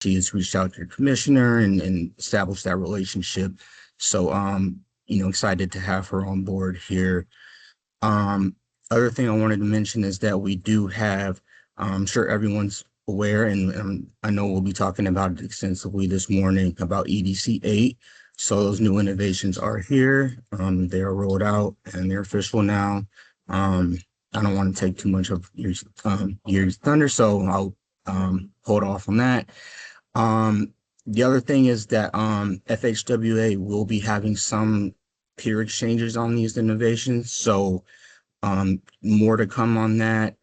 she has reached out to the commissioner and established that relationship. So, excited to have her on board here. Other thing I wanted to mention is that we do have, I'm sure everyone's aware, and I know we'll be talking about it extensively this morning about EDC 8. So those new innovations are here. They are rolled out and they're official now. I don't want to take too much of your thunder, so I'll hold off on that. The other thing is that FHWA will be having some peer exchanges on these innovations. So more to come on that.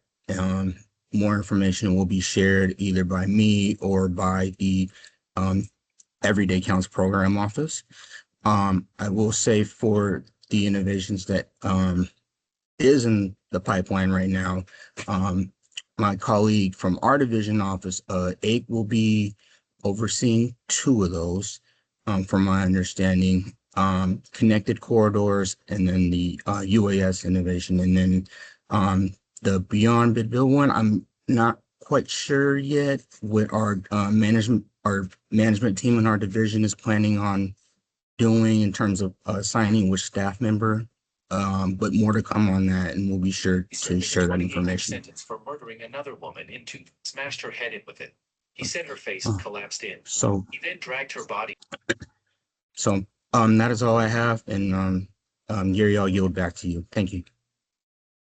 More information will be shared either by me or by the Everyday Counts Program Office. I will say for the innovations that is in the pipeline right now, my colleague from our division office, AIC, will be overseeing 2 of those, from my understanding, connected corridors, and then the UAS innovation, and then the Beyond Bid Bill one. I'm not quite sure yet what our management team in our division is planning on doing in terms of assigning which staff member. But more to come on that, and we'll be sure to share that information. Sentence for murdering another woman smashed her head in with it. He said her face collapsed in. So he then dragged her body. So that is all I have, and Gary, I'll yield back to you. Thank you.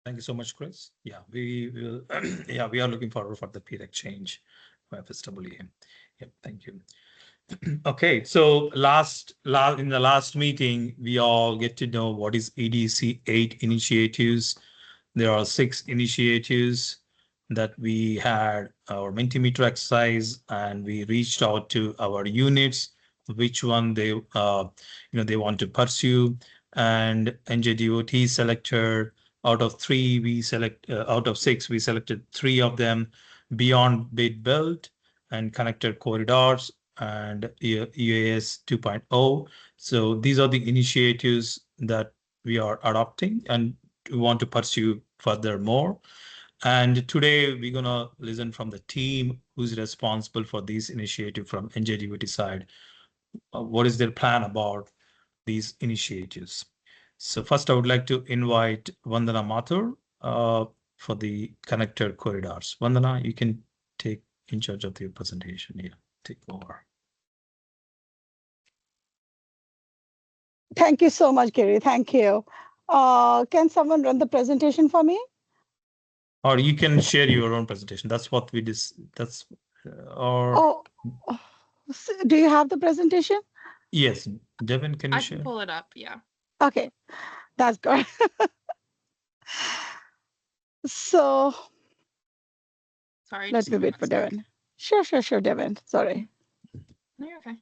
Thank you so much, Chris. Yeah, we will. Yeah, we are looking forward for the peer exchange for FSWA. Yep, thank you. Okay, so in the last meeting, we all get to know what is EDC 8 initiatives. There are 6 initiatives that we had our Mentimeter exercise, and we reached out to our units, which one they they want to pursue, and NJDOT selected out of 3 we select out of 6 we selected 3 of them: Beyond Bid Build and Connected Corridors and EAS 2.0. So these are the initiatives that we are adopting and we want to pursue furthermore. And today we're gonna listen from the team who's responsible for these initiatives from NJDOT side. What is their plan about these initiatives? So first, I would like to invite Vandana Mathur for the connected corridors. Vandana, you can take in charge of the presentation here. Take over. Thank you so much, Gary. Thank you. Can someone run the presentation for me? Or you can share your own presentation. That's what we that's or do you have the presentation? Yes, Devin, can you share? I can pull it up, yeah. Okay, that's good. So sorry. Let me wait for Devin. Sure, Devin. Sorry. No, you're okay.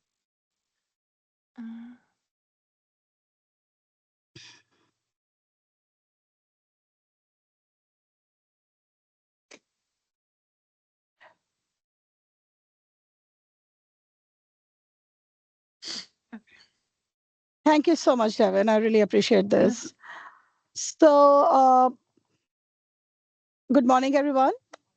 Thank you so much, Devin. I really appreciate this. So, good morning, everyone.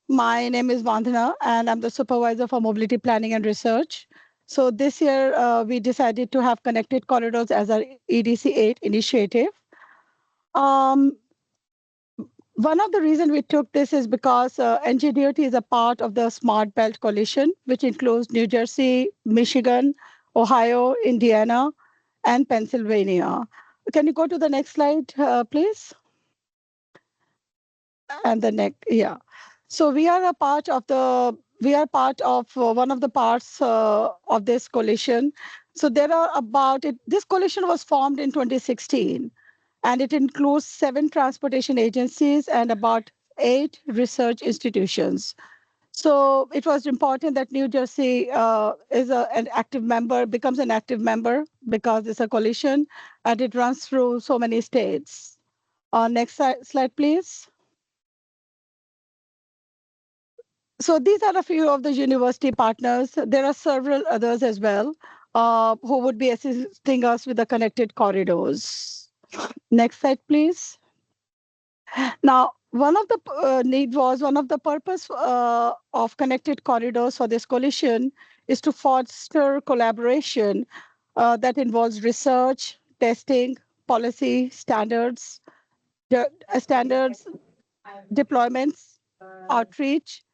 My name is Vandana, and I'm the supervisor for mobility planning and research. So this year, we decided to have connected corridors as our EDC 8 initiative. One of the reasons we took this is because NJDOT is a part of the Smart Belt Coalition, which includes New Jersey, Michigan, Ohio, Indiana, and Pennsylvania. Can you go to the next slide, please? And the next, yeah. So we are a part of one of the parts of this coalition. So there are this coalition was formed in 2016, and it includes 7 transportation agencies and about 8 research institutions. So it was important that New Jersey is an active member, becomes an active member because it's a coalition and it runs through so many states. Next slide, please. So these are a few of the university partners. There are several others as well who would be assisting us with the connected corridors. Next slide, please. Now, one of the one of the purpose of connected corridors for this coalition is to foster collaboration that involves research, testing, policy, standards, deployments, outreach,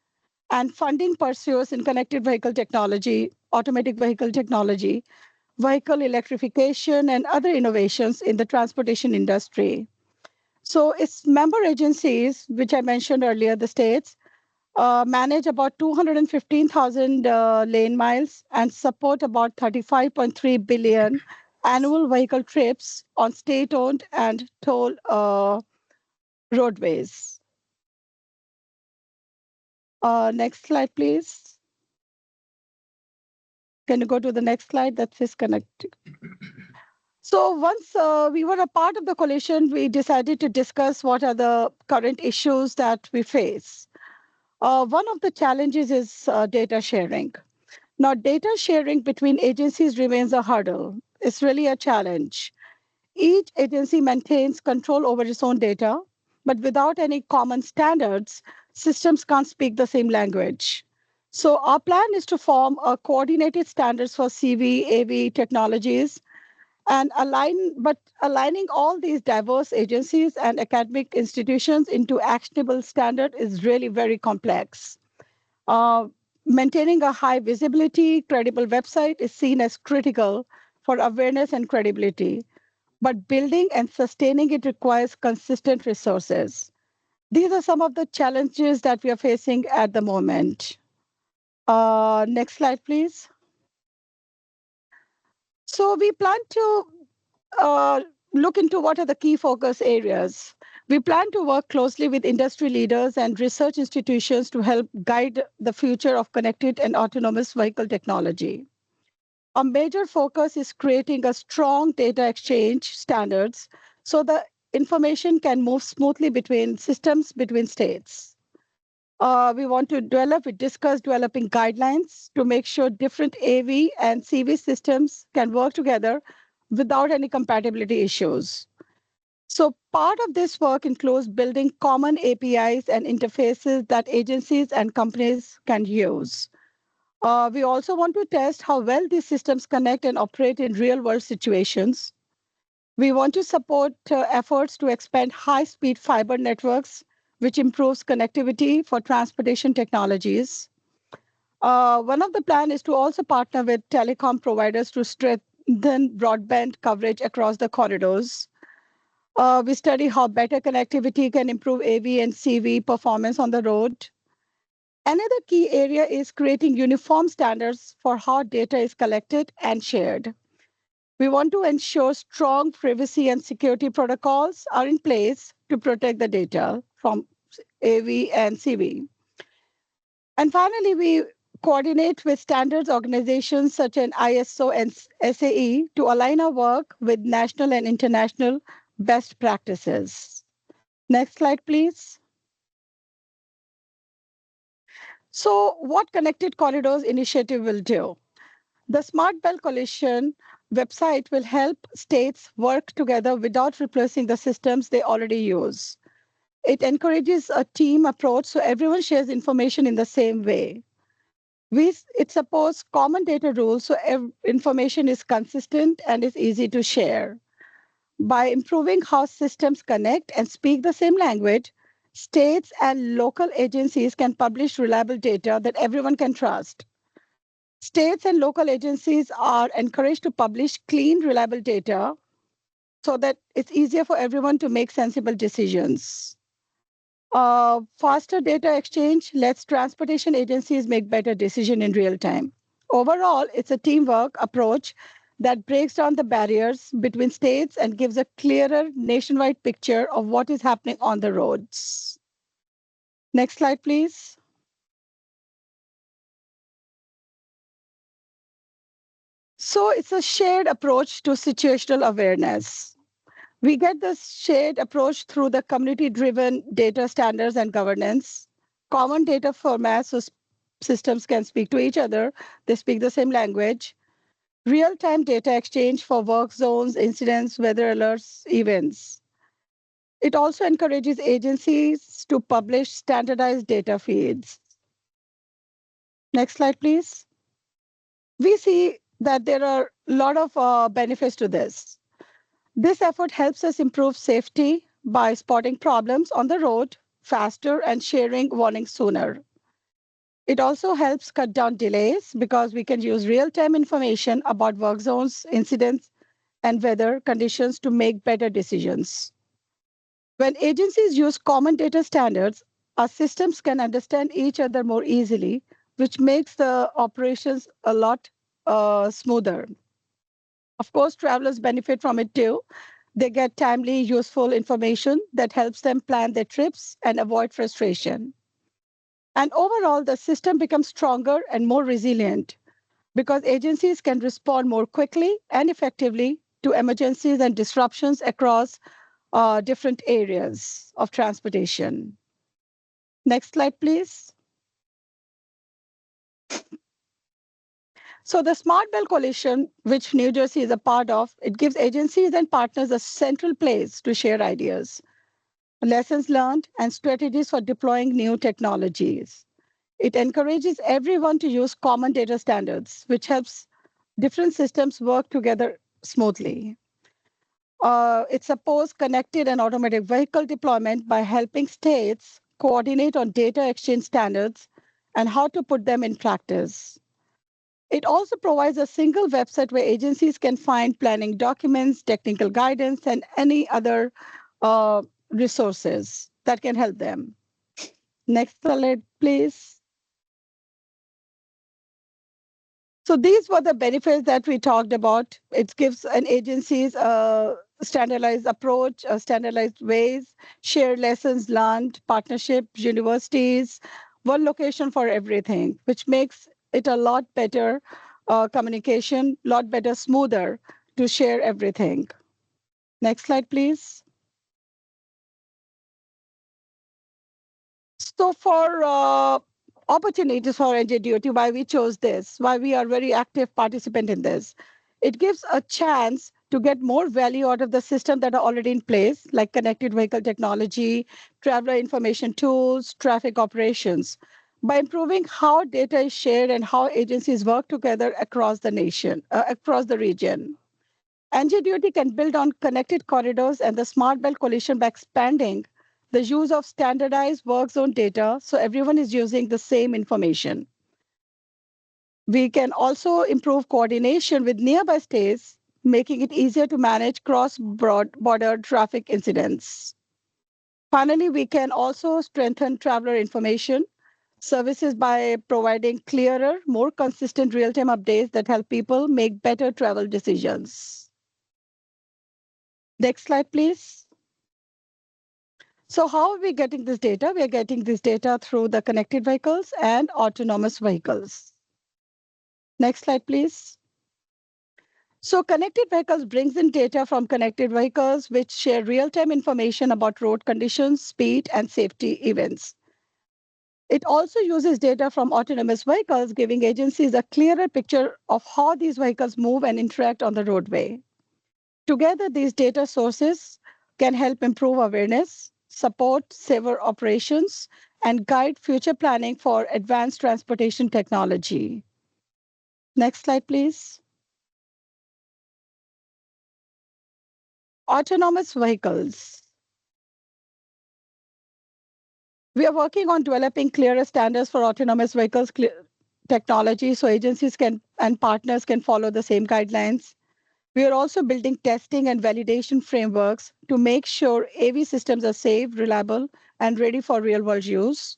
and funding pursuits in connected vehicle technology, automatic vehicle technology, vehicle electrification, and other innovations in the transportation industry. So its member agencies, which I mentioned earlier, the states, manage about 215,000 lane miles and support about 35.3 billion annual vehicle trips on state-owned and toll roadways. Next slide, please. Can you go to the next slide? That says connected. So once we were a part of the coalition, we decided to discuss what are the current issues that we face. One of the challenges is data sharing. Now, data sharing between agencies remains a hurdle. It's really a challenge. Each agency maintains control over its own data, but without any common standards, systems can't speak the same language. So our plan is to form a coordinated standards for CV, AV technologies, and aligning all these diverse agencies and academic institutions into actionable standard is really very complex. Uh, Maintaining a high visibility, credible website is seen as critical for awareness and credibility, but building and sustaining it requires consistent resources. These are some of the challenges that we are facing at the moment. Next slide, please. So we plan to look into what are the key focus areas. We plan to work closely with industry leaders and research institutions to help guide the future of connected and autonomous vehicle technology. A major focus is creating a strong data exchange standards so the information can move smoothly between systems, between states. We want to discuss developing guidelines to make sure different AV and CV systems can work together without any compatibility issues. So part of this work includes building common APIs and interfaces that agencies and companies can use. We also want to test how well these systems connect and operate in real-world situations. We want to support efforts to expand high-speed fiber networks, which improves connectivity for transportation technologies. One of the plans is to also partner with telecom providers to strengthen broadband coverage across the corridors. We study how better connectivity can improve AV and CV performance on the road. Another key area is creating uniform standards for how data is collected and shared. We want to ensure strong privacy and security protocols are in place to protect the data from AV and CV. And finally, we coordinate with standards organizations such as ISO and SAE to align our work with national and international best practices. Next slide, please. So what Connected Corridors Initiative will do? The Smart Belt Coalition website will help states work together without replacing the systems they already use. It encourages a team approach so everyone shares information in the same way. It supports common data rules so information is consistent and is easy to share. By improving how systems connect and speak the same language, states and local agencies can publish reliable data that everyone can trust. States and local agencies are encouraged to publish clean, reliable data so that it's easier for everyone to make sensible decisions. Faster data exchange lets transportation agencies make better decisions in real time. Overall, it's a teamwork approach that breaks down the barriers between states and gives a clearer nationwide picture of what is happening on the roads. Next slide, please. So it's a shared approach to situational awareness. We get this shared approach through the community-driven data standards and governance, common data formats so systems can speak to each other, they speak the same language, real-time data exchange for work zones, incidents, weather alerts, events. It also encourages agencies to publish standardized data feeds. Next slide, please. We see that there are a lot of benefits to this. This effort helps us improve safety by spotting problems on the road faster and sharing warnings sooner. It also helps cut down delays because we can use real-time information about work zones, incidents, and weather conditions to make better decisions. When agencies use common data standards, our systems can understand each other more easily, which makes the operations a lot smoother. Of course, travelers benefit from it too. They get timely, useful information that helps them plan their trips and avoid frustration. And overall, the system becomes stronger and more resilient because agencies can respond more quickly and effectively to emergencies and disruptions across different areas of transportation. Next slide, please. So the Smart Belt Coalition, which New Jersey is a part of, it gives agencies and partners a central place to share ideas, lessons learned, and strategies for deploying new technologies. It encourages everyone to use common data standards, which helps different systems work together smoothly. It supports connected and automatic vehicle deployment by helping states coordinate on data exchange standards and how to put them in practice. It also provides a single website where agencies can find planning documents, technical guidance, and any other resources that can help them. Next slide, please. So these were the benefits that we talked about. It gives an agencies a standardized approach, standardized ways, shared lessons learned, partnerships, universities, one location for everything, which makes it a lot better communication, lot better, smoother to share everything. Next slide, please. So for opportunities for NJDOT, why we chose this, why we are very active participant in this. It gives a chance to get more value out of the system that are already in place, like connected vehicle technology, traveler information tools, traffic operations, by improving how data is shared and how agencies work together across the nation, across the region. NJDOT can build on connected corridors and the Smart Belt Coalition by expanding the use of standardized work zone data so everyone is using the same information. We can also improve coordination with nearby states, making it easier to manage cross-border traffic incidents. Finally, we can also strengthen traveler information services by providing clearer, more consistent real-time updates that help people make better travel decisions. Next slide, please. So how are we getting this data? We are getting this data through the connected vehicles and autonomous vehicles. Next slide, please. So connected vehicles brings in data from connected vehicles, which share real-time information about road conditions, speed, and safety events. It also uses data from autonomous vehicles, giving agencies a clearer picture of how these vehicles move and interact on the roadway. Together, these data sources can help improve awareness, support safer operations, and guide future planning for advanced transportation technology. Next slide, please. Autonomous vehicles. We are working on developing clearer standards for autonomous vehicles technology so agencies can and partners can follow the same guidelines. We are also building testing and validation frameworks to make sure AV systems are safe, reliable, and ready for real-world use.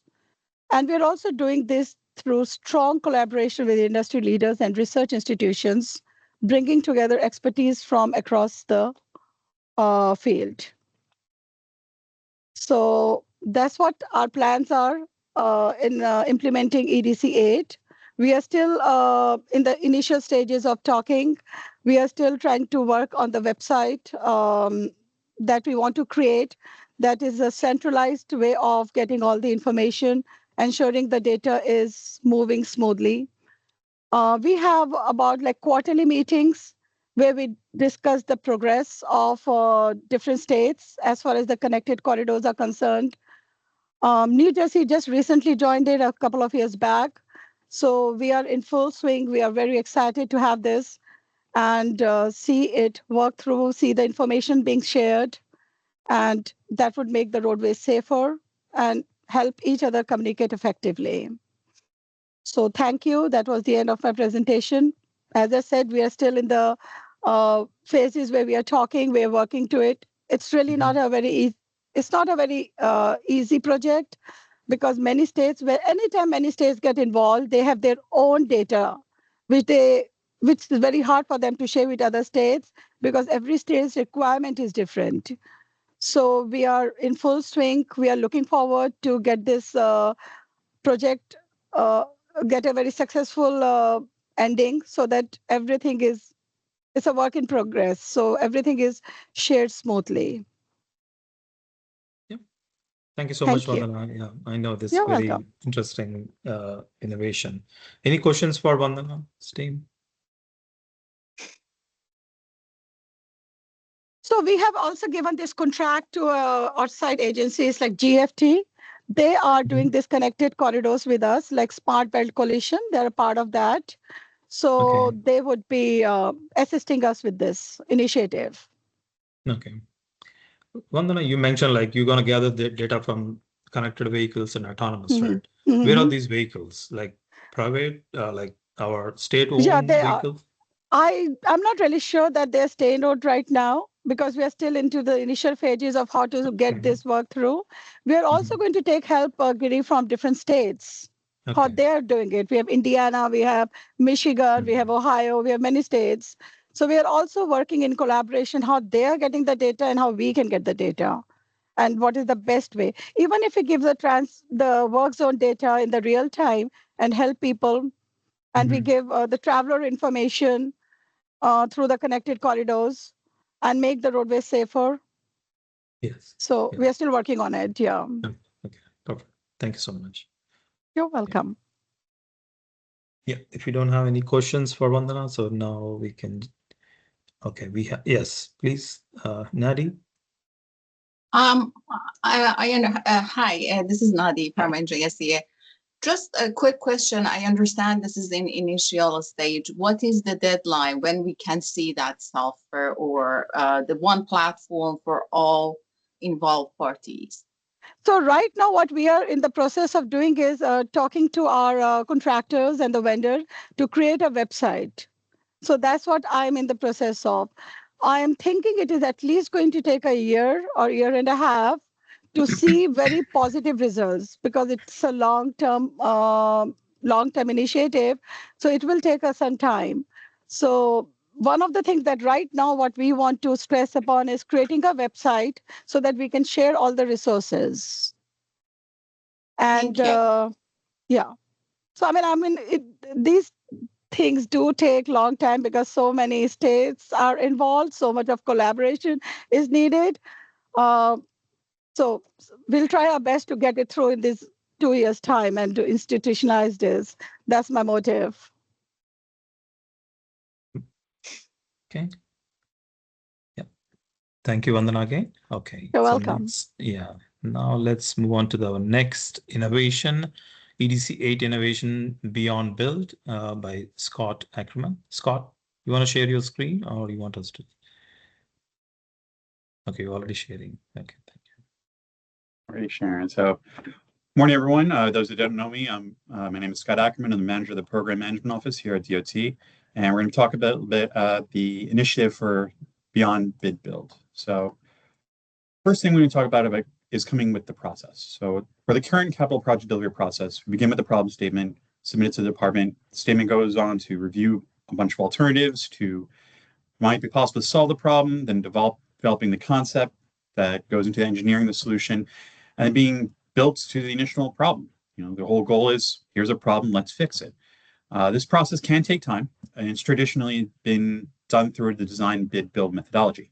And we're also doing this through strong collaboration with industry leaders and research institutions, bringing together expertise from across the field. So that's what our plans are in implementing EDC 8. We are still in the initial stages of talking. We are still trying to work on the website that we want to create that is a centralized way of getting all the information, ensuring the data is moving smoothly. We have about like quarterly meetings where we discuss the progress of different states as far as the connected corridors are concerned. New Jersey just recently joined it a couple of years back. So we are in full swing. We are very excited to have this and see it work through, see the information being shared, and that would make the roadways safer and help each other communicate effectively. So thank you. That was the end of my presentation. As I said, we are still in the phases where we are talking, we are working to it. It's really not a very easy, it's not a very easy project, because many states, where anytime many states get involved, they have their own data, which is very hard for them to share with other states, because every state's requirement is different. So we are in full swing. We are looking forward to get this project, get a very successful ending, so that everything is, it's a work in progress. So everything is shared smoothly. Thank you so Thank much, you. Vandana. Yeah, I know this You're very welcome. interesting innovation. Any questions for Vandana's team? So we have also given this contract to outside agencies like GFT. They are doing this connected corridors with us, like Smart Belt Coalition. They're a part of that. So Okay. they would be assisting us with this initiative. Okay. Vandana, you mentioned like you're going to gather the data from connected vehicles and autonomous, right? Where are these vehicles? Like private, like our state-owned Yeah, they are. vehicles? I'm not really sure that they're staying out right now, because we are still into the initial phases of how to get this work through. We are also going to take help, Giri, from different states, how Okay. they are doing it. We have Indiana, we have Michigan, we have Ohio, we have many states. So we are also working in collaboration, how they are getting the data and how we can get the data, and what is the best way. Even if we give the work zone data in the real time and help people, and we give the traveler information through the connected corridors and make the roadways safer. Yes. So we are still working on it. Yeah. Okay. Perfect. Thank you so much. You're welcome. Yeah. If you don't have any questions for Vandana, so now we can. Okay. We have, yes, please, Nadi. Hi, this is Nadi from NJDOT. Just a quick question. I understand this is in initial stage. What is the deadline when we can see that software or the one platform for all involved parties? So right now, what we are in the process of doing is talking to our contractors and the vendor to create a website. So that's what I'm in the process of. I am thinking it is at least going to take a year or year and a half to see very positive results, because it's a long-term initiative. So it will take us some time. So one of the things that right now what we want to stress upon is creating a website so that we can share all the resources. And yeah. So these things do take long time, because so many states are involved, so much of collaboration is needed. So we'll try our best to get it through in this 2 years' time and to institutionalize this. That's my motive. Okay. Yeah. Thank you, Vandana, again. Okay. You're welcome. Now let's move on to the next innovation, EDC 8 innovation Beyond Build by Scott Ackerman. Scott, you want to share your screen or you want us to? Okay, you're already sharing. Okay, thank you. Already sharing. So, morning, everyone. Those that don't know me, my name is Scott Ackerman. I'm the manager of the Program Management Office here at DOT, and we're going to talk about a bit the initiative for Beyond Bid Build. So, first thing we're going to talk about is coming with the process. So, for the current capital project delivery process, we begin with the problem statement, submit it to the department. The statement goes on to review a bunch of alternatives to might be possible to solve the problem, then developing the concept that goes into engineering the solution, and being built to the initial problem. You know, the whole goal is, here's a problem, let's fix it. This process can take time, and it's traditionally been done through the design bid build methodology.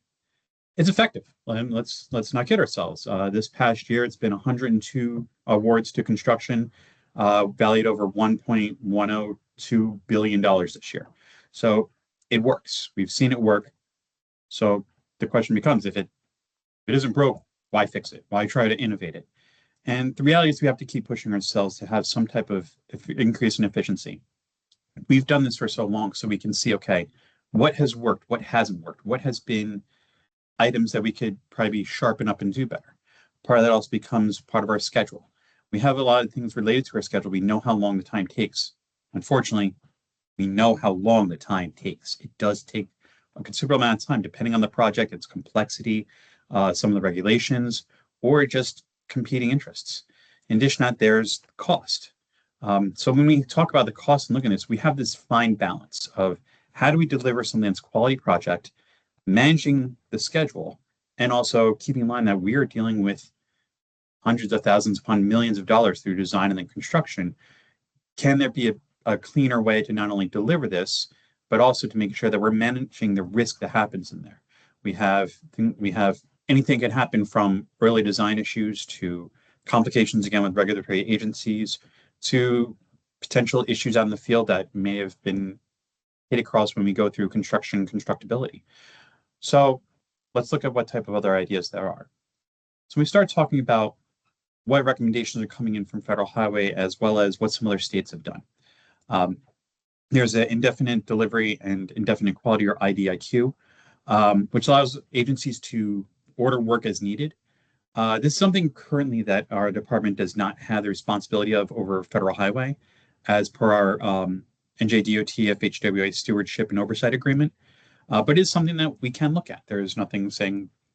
It's effective. Let's not kid ourselves. This past year, it's been 102 awards to construction, valued over $1.102 billion this year. So it works. We've seen it work. So the question becomes, if it isn't broke, why fix it? Why try to innovate it? And the reality is we have to keep pushing ourselves to have some type of increase in efficiency. We've done this for so long, so we can see, okay, what has worked, what hasn't worked, what has been items that we could probably sharpen up and do better. Part of that also becomes part of our schedule. We have a lot of things related to our schedule. We know how long the time takes. Unfortunately, we know how long the time takes. It does take a considerable amount of time, depending on the project, its complexity, some of the regulations, or just competing interests. In addition to that, there's cost. So when we talk about the cost and look at this, we have this fine balance of how do we deliver something that's a quality project, managing the schedule, and also keeping in mind that we are dealing with hundreds of thousands upon millions of dollars through design and then construction. Can there be a cleaner way to not only deliver this, but also to make sure that we're managing the risk that happens in there? We have anything can happen from early design issues to complications again with regulatory agencies to potential issues out in the field that may have been hit across when we go through constructability. So let's look at what type of other ideas there are. So we start talking about what recommendations are coming in from Federal Highway, as well as what some other states have done. There's an indefinite delivery and indefinite quality, or IDIQ, which allows agencies to order work as needed. This is something currently that our department does not have the responsibility of over Federal Highway, as per our NJDOT FHWA Stewardship and Oversight Agreement. But it is something that we can look at. There's nothing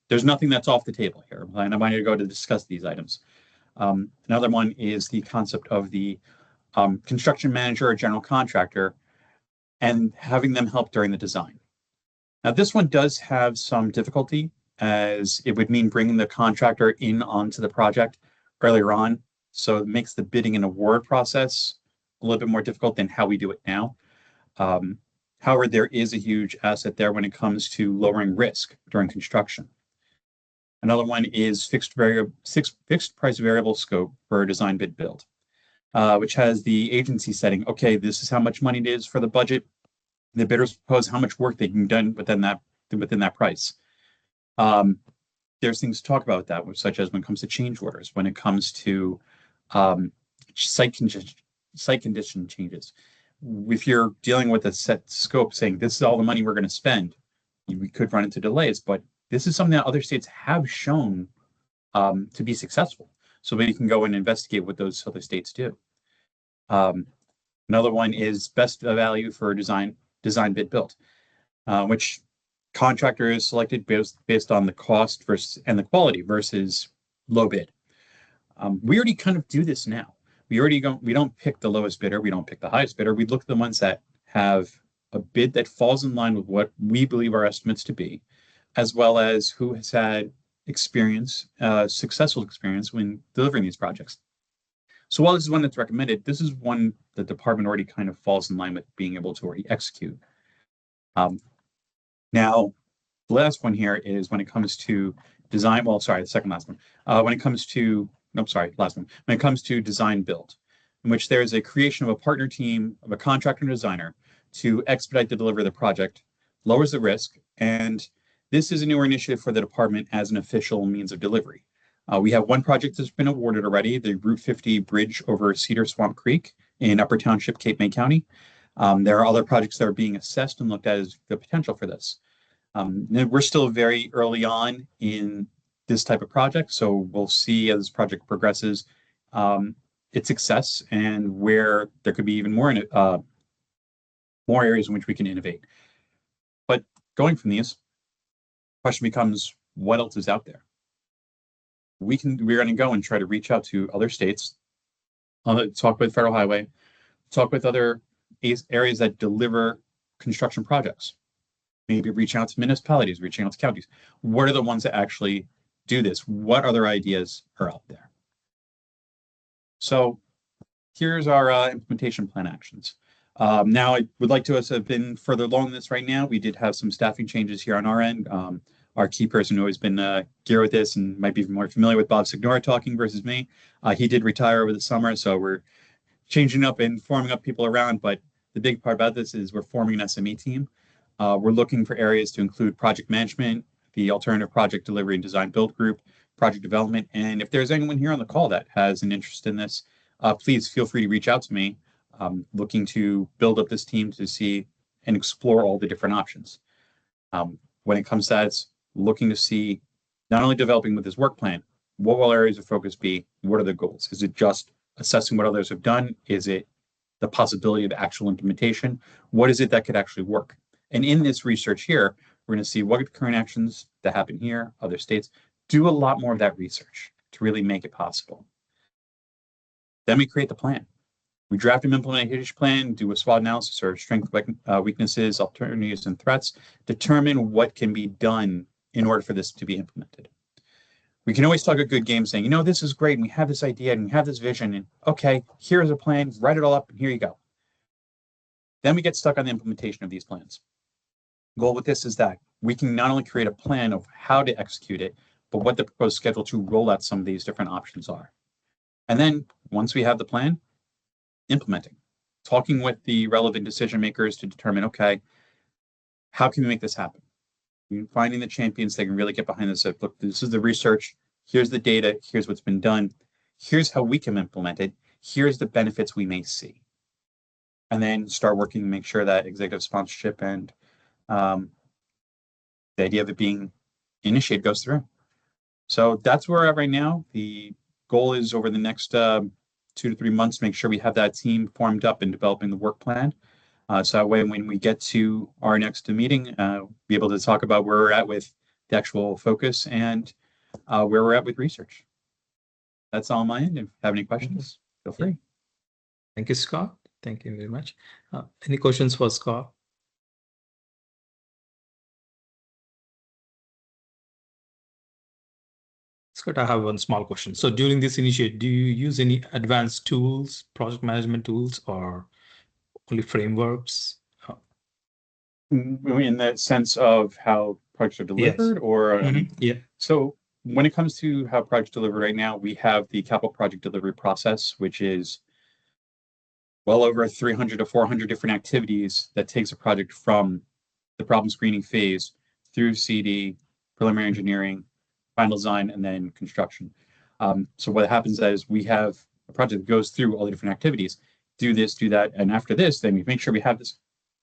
that's off the table here. And I wanted to go to discuss these items. Another one is the concept of the construction manager or general contractor and having them help during the design. Now, this one does have some difficulty, as it would mean bringing the contractor in onto the project earlier on. So it makes the bidding and award process a little bit more difficult than how we do it now. However, there is a huge asset there when it comes to lowering risk during construction. Another one is fixed price variable scope for design bid build, which has the agency setting, okay, this is how much money it is for the budget. The bidders propose how much work they can do within that price. There's things to talk about with that, such as when it comes to change orders, when it comes to site condition changes. If you're dealing with a set scope saying this is all the money we're going to spend, we could run into delays, but this is something that other states have shown to be successful. So we can go and investigate what those other states do. Another one is best value for design bid build, which contractor is selected based on the cost and the quality versus low bid. We already kind of do this now. We don't pick the lowest bidder. We don't pick the highest bidder. We look at the ones that have a bid that falls in line with what we believe our estimates to be, as well as who has had successful experience when delivering these projects. So while this is one that's recommended, this is one the department already kind of falls in line with being able to already execute. Now, the last one here is when it comes to design. Well, sorry, the second last one. When it comes to design build, in which there is a creation of a partner team of a contractor and designer to expedite the delivery of the project, lowers the risk, and this is a newer initiative for the department as an official means of delivery. We have one project that's been awarded already, the Route 50 bridge over Cedar Swamp Creek in Upper Township, Cape May County. There are other projects that are being assessed and looked at as the potential for this. We're still very early on in this type of project, so we'll see as this project progresses its success and where there could be even more areas in which we can innovate. But going from these, the question becomes, what else is out there? We're going to go and try to reach out to other states, talk with Federal Highway, talk with other areas that deliver construction projects. Maybe reaching out to municipalities, reaching out to counties. What are the ones that actually do this? What other ideas are out there? So here's our implementation plan actions. Now, I would like to have been further along this right now. We did have some staffing changes here on our end. Our key person who has been geared with this and might be more familiar with Bob Signora talking versus me. He did retire over the summer, so we're changing up and forming up people around. But the big part about this is we're forming an SME team. We're looking for areas to include project management, the alternative project delivery and design build group, project development. And if there's anyone here on the call that has an interest in this, please feel free to reach out to me. Looking to build up this team to see and explore all the different options. When it comes to that, it's looking to see not only developing with this work plan, what will areas of focus be? What are the goals? Is it just assessing what others have done? Is it the possibility of actual implementation? What is it that could actually work? And in this research here, we're going to see what are the current actions that happen here, other states. Do a lot more of that research to really make it possible. Then we create the plan. We draft an implementation plan, do a SWOT analysis or strengths, weaknesses, alternatives, and threats, determine what can be done in order for this to be implemented. We can always talk a good game saying, you know, this is great, and we have this idea, and we have this vision, and okay, here's a plan, write it all up, and here you go. Then we get stuck on the implementation of these plans. The goal with this is that we can not only create a plan of how to execute it, but what the proposed schedule to roll out some of these different options are. And then once we have the plan, implementing, talking with the relevant decision makers to determine, okay, how can we make this happen? Finding the champions that can really get behind this. Look, this is the research. Here's the data. Here's what's been done. Here's how we can implement it. Here's the benefits we may see. And then start working to make sure that executive sponsorship and the idea of it being initiated goes through. So that's where we're at right now. The goal is over the next 2 to 3 months, make sure we have that team formed up and developing the work plan. So that way, when we get to our next meeting, be able to talk about where we're at with the actual focus and where we're at with research. That's all on my end. If you have any questions, feel free. Thank you, Scott. Thank you very much. Any questions for Scott? Scott, I have one small question. So during this initiative, do you use any advanced tools, project management tools, or only frameworks? In the sense of how projects are delivered, or Yeah. So when it comes to how projects deliver right now, we have the capital project delivery process, which is well over 300 to 400 different activities that takes a project from the problem screening phase through CD, preliminary engineering, final design, and then construction. So what happens is we have a project that goes through all the different activities, do this, do that, and after this, then we make sure we have this,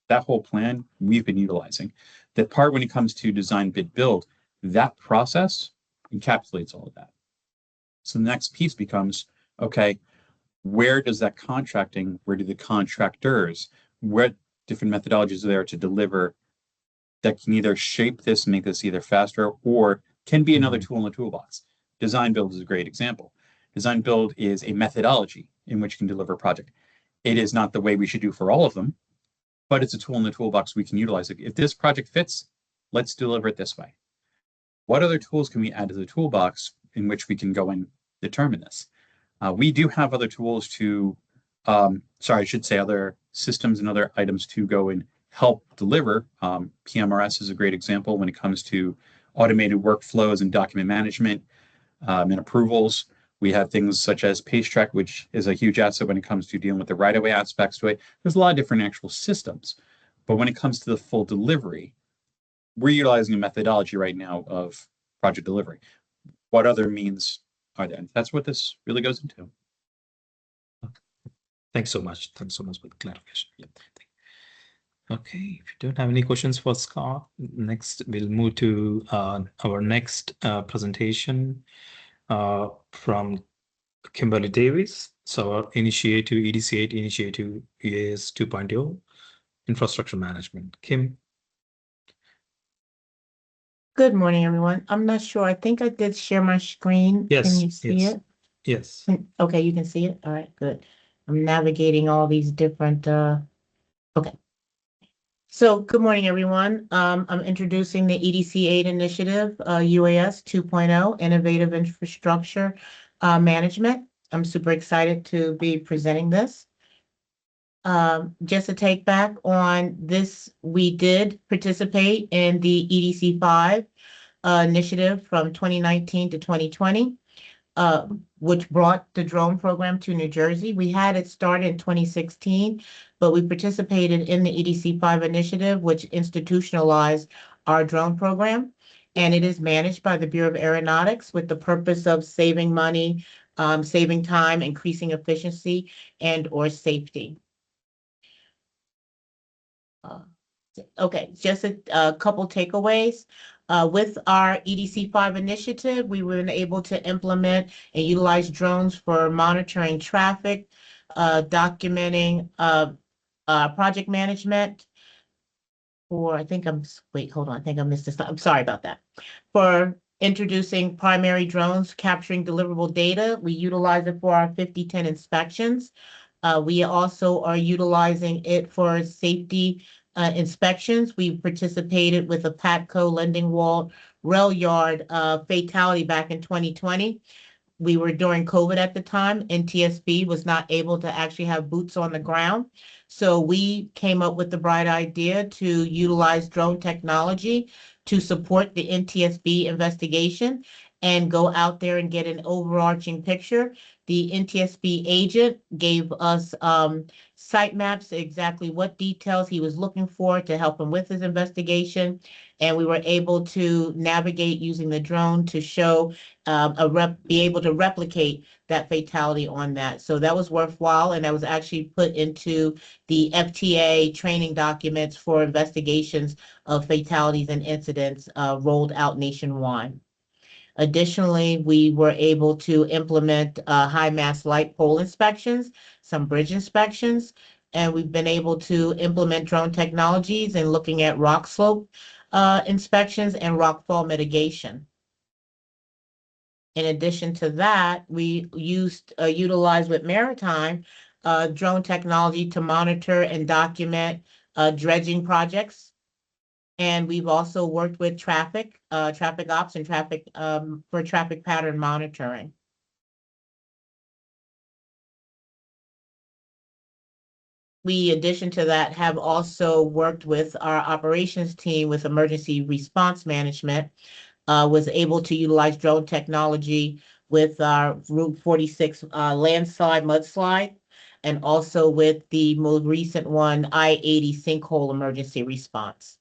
that whole plan we've been utilizing. The part when it comes to design, bid, build, that process encapsulates all of that. So the next piece becomes, okay, where does that contracting, where do the contractors, what different methodologies are there to deliver that can either shape this, make this either faster, or can be another tool in the toolbox. Design build is a great example. Design build is a methodology in which you can deliver a project. It is not the way we should do for all of them, but it's a tool in the toolbox we can utilize. If this project fits, let's deliver it this way. What other tools can we add to the toolbox in which we can go and determine this? We do have other tools to, I should say other systems and other items to go and help deliver. PMRS is a great example when it comes to automated workflows and document management and approvals. We have things such as PaceTrack, which is a huge asset when it comes to dealing with the right-of-way aspects to it. There's a lot of different actual systems. But when it comes to the full delivery, we're utilizing a methodology right now of project delivery. What other means are there? And that's what this really goes into. Thanks so much. Thanks so much for the clarification. Yeah. Okay, if you don't have any questions for Scott, next we'll move to our next presentation from Kimberly Davis. So our initiative, EDC 8 initiative is 2.0, infrastructure management. Kim. Good morning, everyone. I'm not sure. I think I did share my screen. Yes. Can you see it? Yes. Okay, you can see it. All right, good. I'm navigating all these different, okay. So good morning, everyone. I'm introducing the EDC 8 initiative, UAS 2.0, Innovative Infrastructure Management. I'm super excited to be presenting this. Just a take back on this, we did participate in the EDC 5 initiative from 2019 to 2020. which brought the drone program to New Jersey. We had it started in 2016, but we participated in the EDC 5 initiative, which institutionalized our drone program. And it is managed by the Bureau of Aeronautics with the purpose of saving money, saving time, increasing efficiency, and/or safety. Okay, just a couple takeaways. With our EDC 5 initiative, we were able to implement and utilize drones for monitoring traffic, documenting project management. Wait, hold on, I think I missed this. I'm sorry about that. For introducing primary drones, capturing deliverable data, we utilize it for our 5010 inspections. We also are utilizing it for safety inspections. We participated with a Patco Lending Wall rail yard fatality back in 2020. We were during COVID at the time. NTSB was not able to actually have boots on the ground. So we came up with the bright idea to utilize drone technology to support the NTSB investigation and go out there and get an overarching picture. The NTSB agent gave us site maps, exactly what details he was looking for to help him with his investigation. And we were able to navigate using the drone to show be able to replicate that fatality on that. So that was worthwhile, and that was actually put into the FTA training documents for investigations of fatalities and incidents rolled out nationwide. Additionally, we were able to implement high mast light pole inspections, some bridge inspections, and we've been able to implement drone technologies and looking at rock slope inspections and rock fall mitigation. In addition to that, we utilized with maritime drone technology to monitor and document dredging projects. And we've also worked with traffic ops and for traffic pattern monitoring. We, in addition to that, have also worked with our operations team with emergency response management, was able to utilize drone technology with our Route 46 landslide, mudslide, and also with the most recent one, I-80 sinkhole emergency response.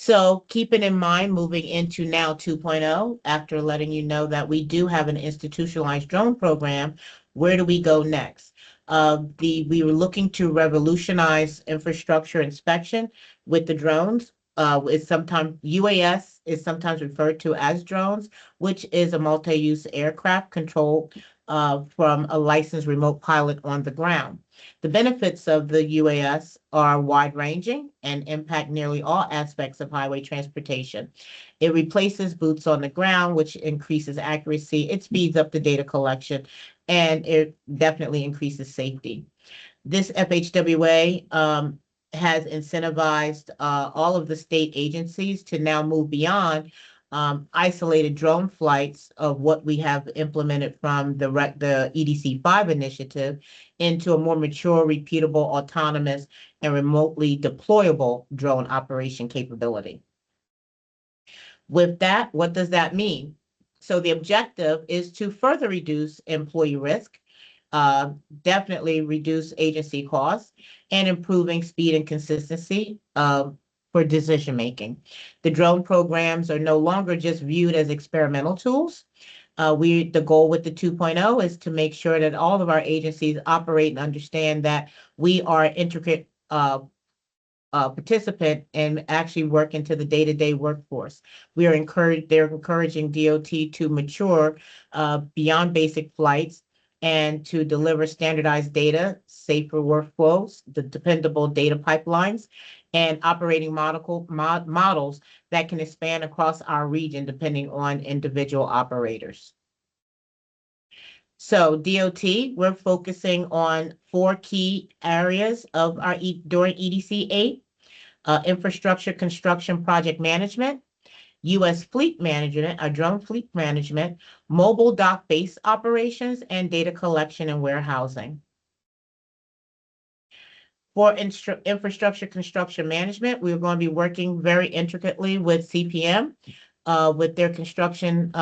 So keeping in mind, moving into now 2.0, after letting you know that we do have an institutionalized drone program, where do we go next? We were looking to revolutionize infrastructure inspection with the drones. UAS is sometimes referred to as drones, which is a multi-use aircraft controlled from a licensed remote pilot on the ground. The benefits of the UAS are wide-ranging and impact nearly all aspects of highway transportation. It replaces boots on the ground, which increases accuracy. It speeds up the data collection, and it definitely increases safety. This FHWA has incentivized all of the state agencies to now move beyond isolated drone flights of what we have implemented from the EDC 5 initiative into a more mature, repeatable, autonomous, and remotely deployable drone operation capability. With that, what does that mean? So the objective is to further reduce employee risk, definitely reduce agency costs, and improving speed and consistency for decision making. The drone programs are no longer just viewed as experimental tools. The goal with the 2.0 is to make sure that all of our agencies operate and understand that we are an intricate participant and actually work into the day-to-day workforce. They're encouraging DOT to mature beyond basic flights and to deliver standardized data, safer workflows, the dependable data pipelines, and operating models that can expand across our region depending on individual operators. So DOT, we're focusing on 4 key areas of our during EDC 8, infrastructure construction project management, U.S. fleet management, drone fleet management, mobile dock-based operations, and data collection and warehousing. For infrastructure construction management, we're going to be working very intricately with CPM with their construction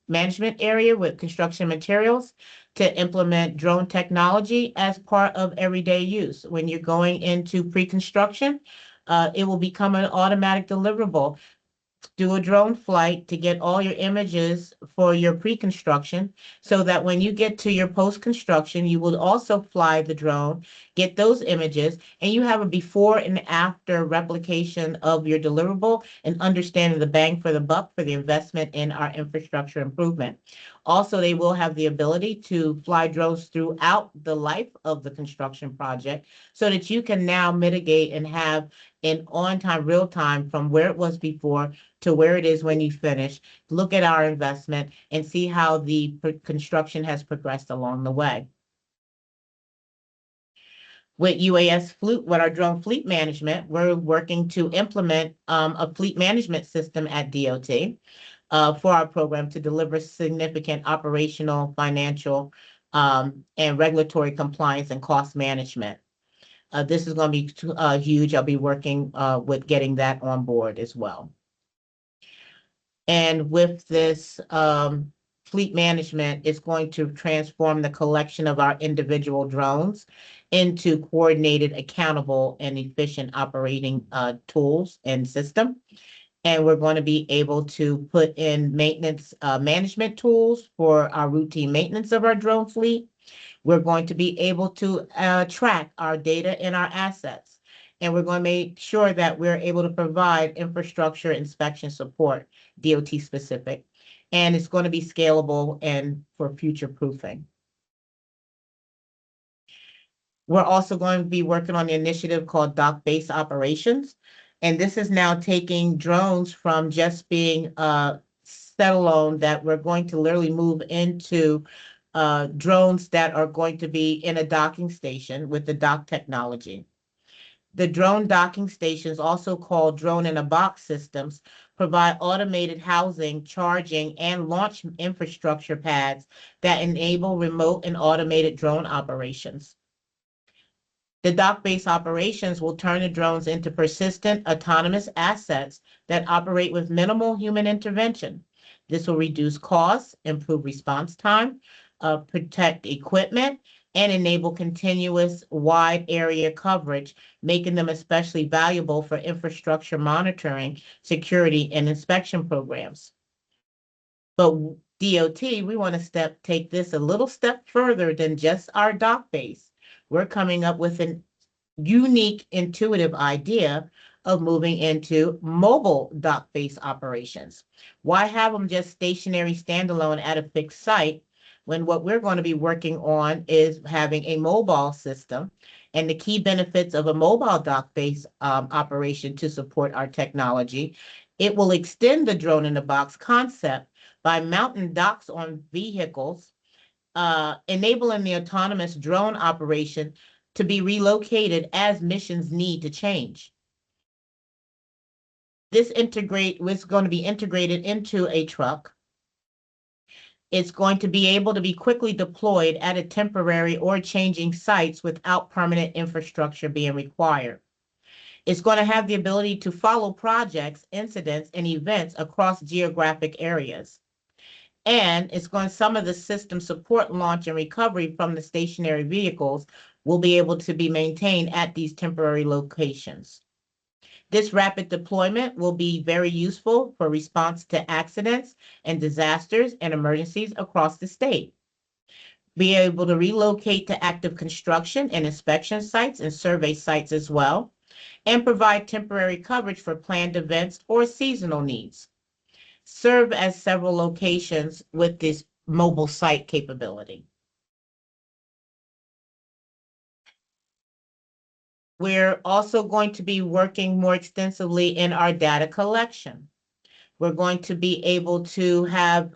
management area with construction materials to implement drone technology as part of everyday use. When you're going into pre-construction, it will become an automatic deliverable. Do a drone flight to get all your images for your pre-construction so that when you get to your post-construction, you will also fly the drone, get those images, and you have a before and after replication of your deliverable and understanding the bang for the buck for the investment in our infrastructure improvement. Also, they will have the ability to fly drones throughout the life of the construction project so that you can now mitigate and have an on-time, real-time from where it was before to where it is when you finish, look at our investment and see how the construction has progressed along the way. With UAS fleet, with our drone fleet management, we're working to implement a fleet management system at DOT for our program to deliver significant operational, financial, and regulatory compliance and cost management. This is going to be huge. I'll be working with getting that on board as well. And with this fleet management, it's going to transform the collection of our individual drones into coordinated, accountable, and efficient operating tools and system. And we're going to be able to put in maintenance management tools for our routine maintenance of our drone fleet. We're going to be able to track our data and our assets. And we're going to make sure that we're able to provide infrastructure inspection support, DOT specific. And it's going to be scalable and for future proofing. We're also going to be working on the initiative called dock-based operations. And this is now taking drones from just being standalone that we're going to literally move into drones that are going to be in a docking station with the dock technology. The drone docking stations, also called drone-in-a-box systems, provide automated housing, charging, and launch infrastructure pads that enable remote and automated drone operations. The dock-based operations will turn the drones into persistent, autonomous assets that operate with minimal human intervention. This will reduce costs, improve response time, protect equipment, and enable continuous wide area coverage, making them especially valuable for infrastructure monitoring, security, and inspection programs. But DOT, we want to take this a little step further than just our dock base. We're coming up with a unique, intuitive idea of moving into mobile dock-based operations. Why have them just stationary standalone at a fixed site when what we're going to be working on is having a mobile system? And the key benefits of a mobile dock-based operation to support our technology, it will extend the drone-in-a-box concept by mounting docks on vehicles, enabling the autonomous drone operation to be relocated as missions need to change. This was going to be integrated into a truck. It's going to be able to be quickly deployed at a temporary or changing sites without permanent infrastructure being required. It's going to have the ability to follow projects, incidents, and events across geographic areas. And some of the system support, launch, and recovery from the stationary vehicles will be able to be maintained at these temporary locations. This rapid deployment will be very useful for response to accidents and disasters and emergencies across the state. Be able to relocate to active construction and inspection sites and survey sites as well, and provide temporary coverage for planned events or seasonal needs. Serve as several locations with this mobile site capability. We're also going to be working more extensively in our data collection. We're going to be able to have,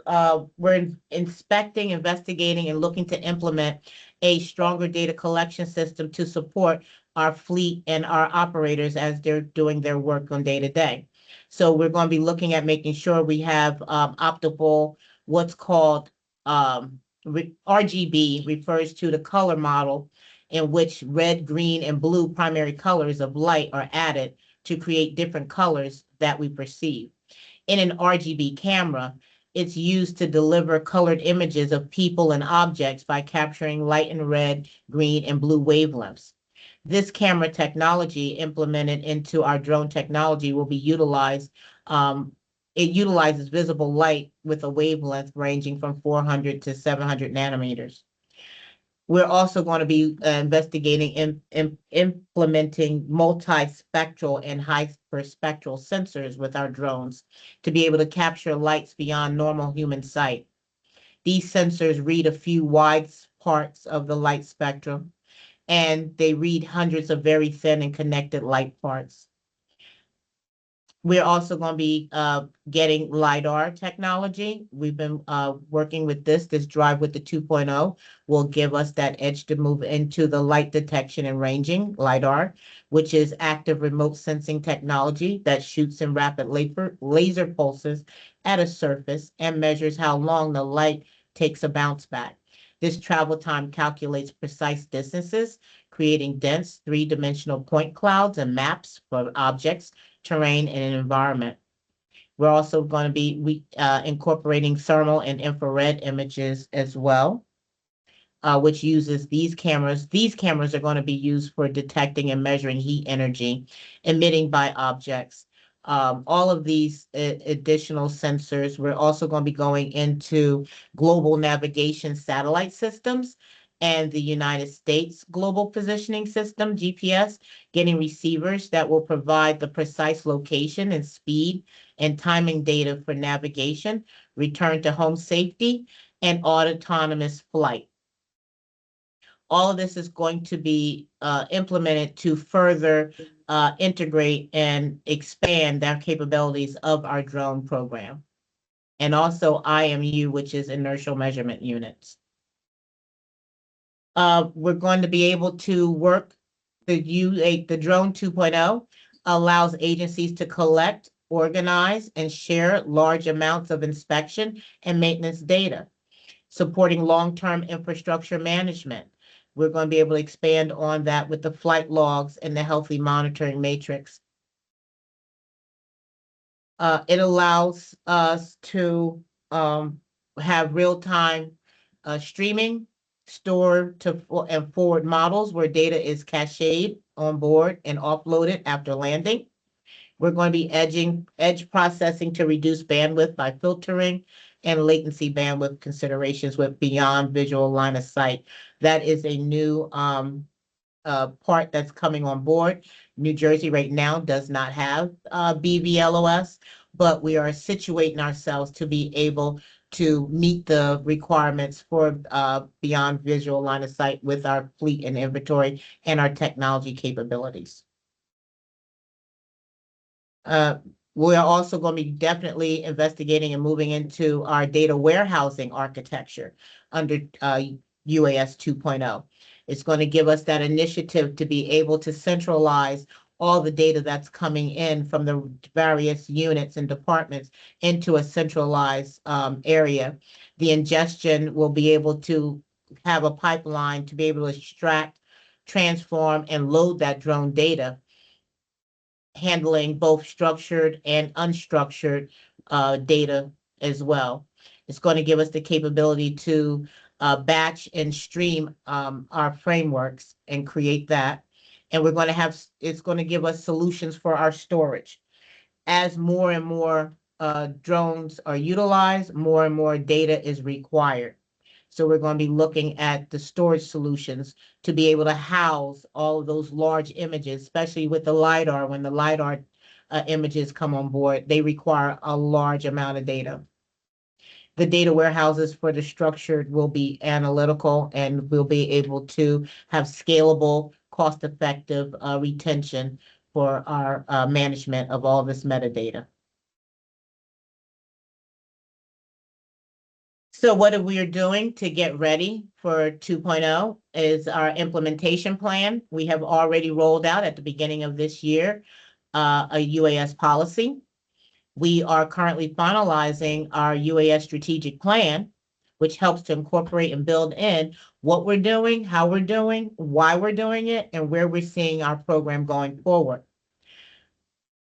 we're inspecting, investigating, and looking to implement a stronger data collection system to support our fleet and our operators as they're doing their work on day to day. So we're going to be looking at making sure we have optimal, what's called RGB, refers to the color model in which red, green, and blue primary colors of light are added to create different colors that we perceive. in an RGB camera, it's used to deliver colored images of people and objects by capturing light and red, green, and blue wavelengths. This camera technology implemented into our drone technology will be utilized. It utilizes visible light with a wavelength ranging from 400 to 700 nanometers. We're also going to be investigating implementing multispectral and hyperspectral sensors with our drones to be able to capture lights beyond normal human sight. These sensors read a few wide parts of the light spectrum, and they read hundreds of very thin and connected light parts. We're also going to be getting LiDAR technology. We've been working with this. This Drive with the 2.0 will give us that edge to move into the light detection and ranging, LiDAR, which is active remote sensing technology that shoots in rapid laser pulses at a surface and measures how long the light takes a bounce back. This travel time calculates precise distances, creating dense three-dimensional point clouds and maps for objects, terrain, and an environment. We're also going to be incorporating thermal and infrared images as well, which uses these cameras. These cameras are going to be used for detecting and measuring heat energy emitting by objects. All of these additional sensors, we're also going to be going into global navigation satellite systems and the United States Global Positioning System, GPS, getting receivers that will provide the precise location and speed and timing data for navigation, return to home safety, and autonomous flight. All of this is going to be implemented to further integrate and expand our capabilities of our drone program. And also IMU, which is inertial measurement units. We're going to be able to work the drone 2.0 allows agencies to collect, organize, and share large amounts of inspection and maintenance data, supporting long-term infrastructure management. We're going to be able to expand on that with the flight logs and the healthy monitoring matrix. It allows us to have real-time streaming, store to and forward models where data is cached on board and offloaded after landing. We're going to be edge processing to reduce bandwidth by filtering and latency bandwidth considerations with beyond visual line of sight. That is a new part that's coming on board. New Jersey right now does not have BVLOS, but we are situating ourselves to be able to meet the requirements for beyond visual line of sight with our fleet and inventory and our technology capabilities. We are also going to be definitely investigating and moving into our data warehousing architecture under UAS 2.0. It's going to give us that initiative to be able to centralize all the data that's coming in from the various units and departments into a centralized area. The ingestion will be able to have a pipeline to be able to extract, transform, and load that drone data, handling both structured and unstructured data as well. It's going to give us the capability to batch and stream our frameworks and create that. And we're going to have, it's going to give us solutions for our storage. As more and more drones are utilized, more and more data is required. So we're going to be looking at the storage solutions to be able to house all of those large images, especially with the LiDAR. When the LiDAR images come on board, they require a large amount of data. The data warehouses for the structured will be analytical, and we'll be able to have scalable, cost-effective retention for our management of all this metadata. So what we are doing to get ready for 2.0 is our implementation plan. We have already rolled out at the beginning of this year a UAS policy. We are currently finalizing our UAS strategic plan, which helps to incorporate and build in what we're doing, how we're doing, why we're doing it, and where we're seeing our program going forward.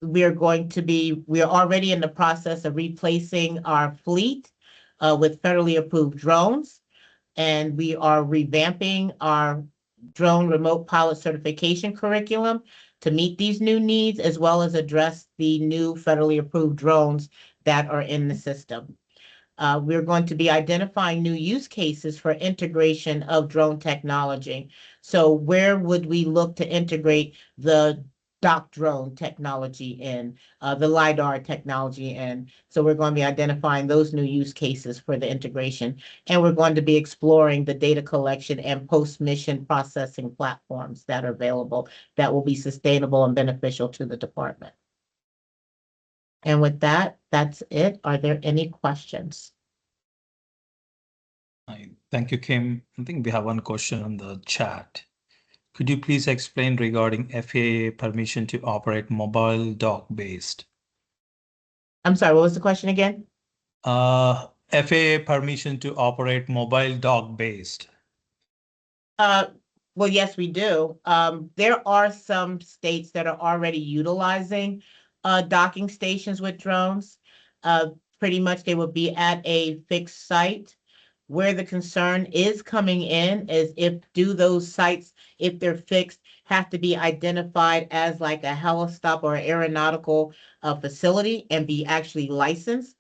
we are already in the process of replacing our fleet with federally approved drones. And we are revamping our drone remote pilot certification curriculum to meet these new needs, as well as address the new federally approved drones that are in the system. We're going to be identifying new use cases for integration of drone technology. So where would we look to integrate the dock drone technology in, the LiDAR technology in? So we're going to be identifying those new use cases for the integration. And we're going to be exploring the data collection and post-mission processing platforms that are available that will be sustainable and beneficial to the department. And with that, that's it. Are there any questions? Thank you, Kim. I think we have one question on the chat. Could you please explain regarding FAA permission to operate mobile dock-based? I'm sorry, what was the question again? FAA permission to operate mobile dock-based. Well, yes, we do. There are some states that are already utilizing docking stations with drones. Pretty much they will be at a fixed site. Where the concern is coming in is do those sites, if they're fixed, have to be identified as like a helistop or aeronautical facility and be actually licensed.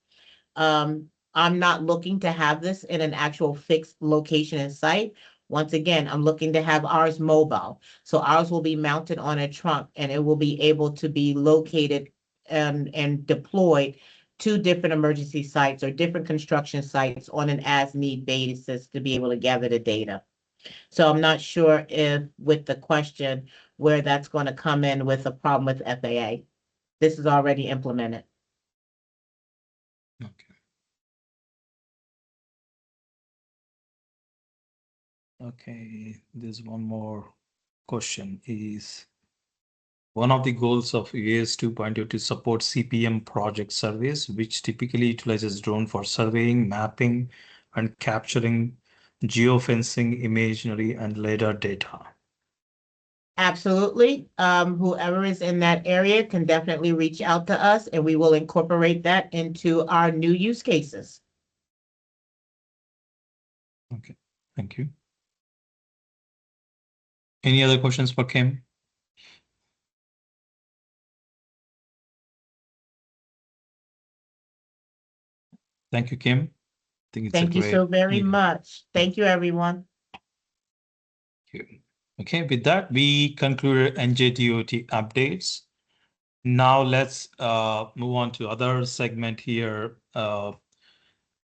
I'm not looking to have this in an actual fixed location and site. Once again, I'm looking to have ours mobile. So ours will be mounted on a trunk and it will be able to be located and deployed to different emergency sites or different construction sites on an as-need basis to be able to gather the data. So I'm not sure if with the question where that's going to come in with a problem with FAA. This is already implemented. Okay. Okay, there's one more question. Is one of the goals of UAS 2.0 to support CPM project surveys, which typically utilizes drone for surveying, mapping, and capturing geofencing imagery and LiDAR data? Absolutely. Whoever is in that area can definitely reach out to us and we will incorporate that into our new use cases. Okay, thank you. Any other questions for Kim? Thank you, Kim. I think it's Thank you so very meeting. much. Thank you, everyone. Thank you. Okay, with that, we concluded NJDOT updates. Now let's move on to other segment here.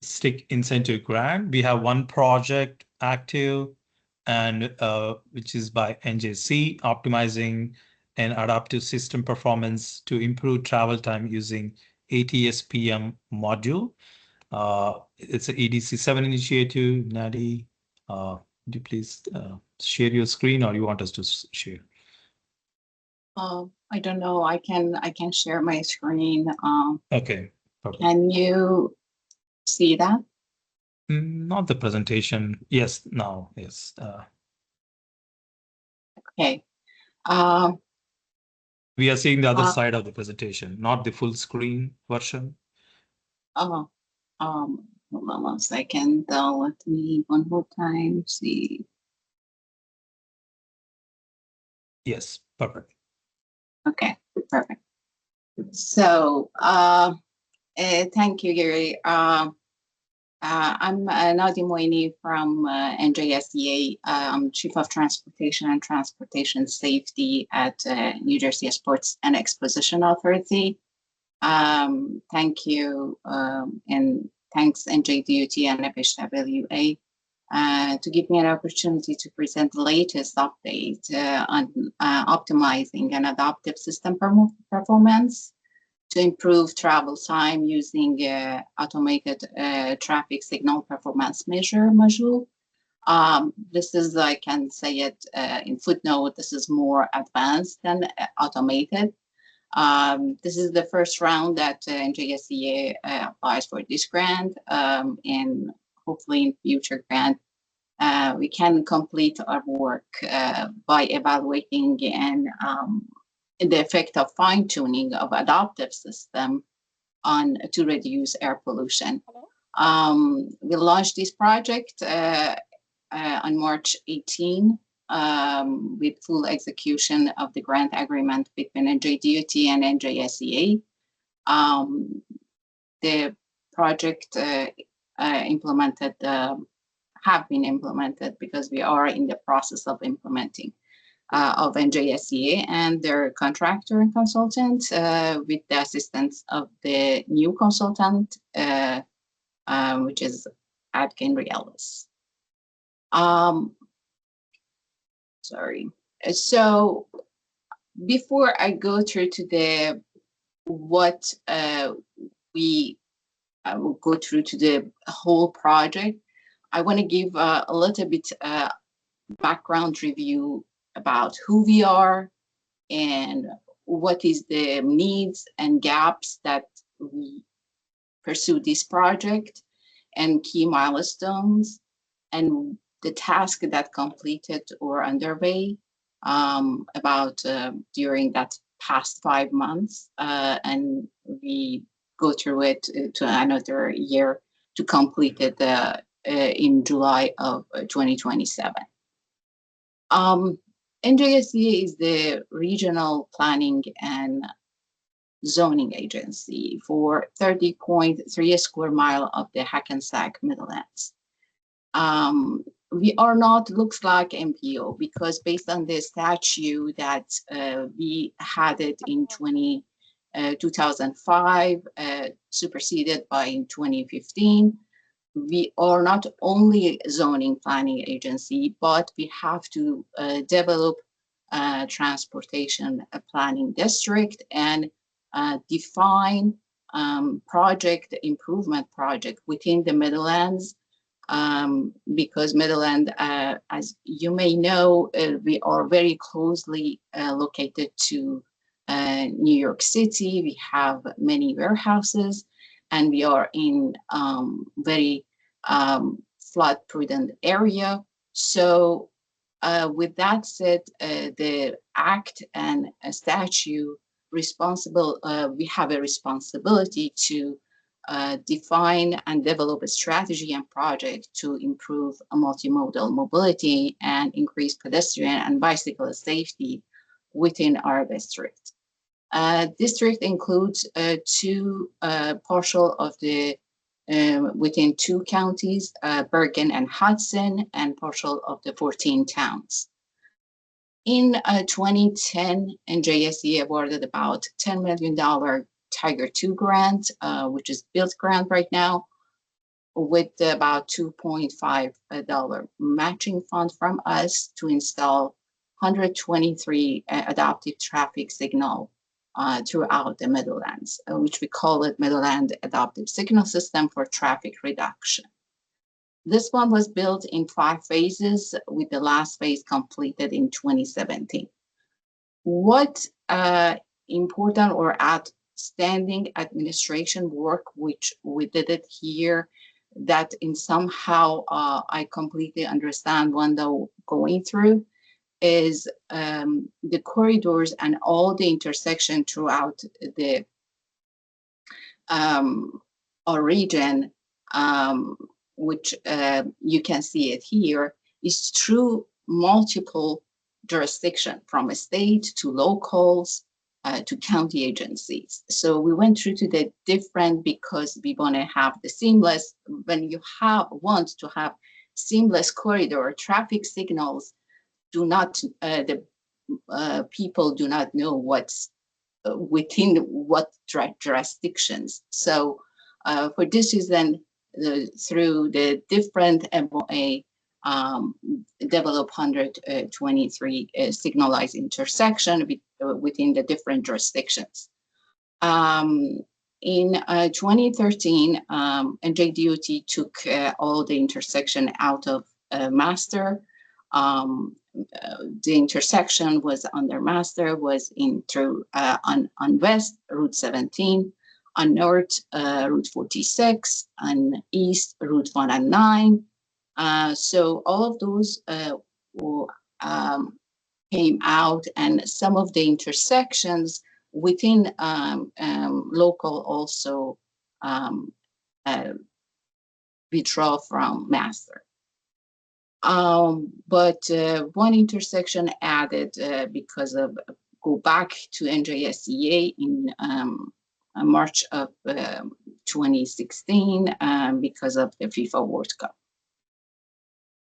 STIC Incentive Grant. We have one project active and which is by NJC, optimizing an adaptive system performance to improve travel time using ATSPM module. It's an EDC 7 initiative. Nadi, would you please share your screen or you want us to share? I don't know. I can share my screen. Okay. Perfect. Can you see that? Not the presentation. Yes, now, yes. Okay. We are seeing the other side of the presentation, not the full screen version. Hold on 1 second. Let me one more time see. Yes, perfect. Okay, perfect. So, thank you, Gary. I'm Nadereh Moini from NJDOT. I'm Chief of Transportation and Transportation Safety at New Jersey Sports and Exposition Authority. Thank you, and thanks NJDOT and FHWA to give me an opportunity to present the latest update on optimizing an adaptive system performance to improve travel time using automated traffic signal performance measure module. This is, I can say it in footnote, this is more advanced than automated. This is the first round that NJDOT applies for this grant, and hopefully in future grant, we can complete our work by evaluating and the effect of fine-tuning of adaptive system to reduce air pollution. We launched this project on March 18 with full execution of the grant agreement between NJDOT and NJSEA. The project have been implemented because we are in the process of implementing of NJSEA and their contractor and consultant with the assistance of the new consultant, which is Adkin Realis. Sorry. So before I go through to the what we will go through to the whole project, I want to give a little bit background review about who we are and what is the needs and gaps that we pursue this project and key milestones and the task that completed or underway about during that past 5 months, and we go through it to another year to complete it in July of 2027. NJSEA is the regional planning and zoning agency for 30.3 square mile of the Hackensack Meadowlands. We are not looks like MPO because based on the statute that we had it in 2005, superseded by in 2015, we are not only a zoning planning agency, but we have to develop transportation planning district and define project improvement project within the Meadowlands. Because Meadowland, as you may know, we are very closely located to New York City. We have many warehouses, and we are in very flood-prudent area. So with that said, the act and statute responsible, we have a responsibility to define and develop a strategy and project to improve multimodal mobility and increase pedestrian and bicycle safety within our district. District includes two partial of the within 2 counties, Bergen and Hudson, and partial of the 14 towns. In 2010, NJSEA awarded about $10 million Tiger 2 grant, which is built grant right now, with about $2.5 matching fund from us to install 123 adaptive traffic signal throughout the Meadowlands, which we call it Meadowland Adaptive Signal System for Traffic Reduction. This one was built in 5 phases, with the last phase completed in 2017. What important or outstanding administration work, which we did it here, that in somehow I completely understand when they're going through, is the corridors and all the intersection throughout the our region, which you can see it here, is through multiple jurisdiction, from a state to locals to county agencies. So we went through to the different, because we want to have the seamless, when you want to have seamless corridor, traffic signals do not, the people do not know what's within what jurisdictions. So for this reason, through the different MOA, develop 123 signalized intersection within the different jurisdictions. In 2013, NJDOT took all the intersection out of master. The intersection was under master, was in through on west, Route 17, on north, Route 46, on east, Route 1 and 9. So all of those came out, and some of the intersections within local also withdraw from master. But one intersection added because of go back to NJSEA in March of 2016 because of the FIFA World Cup.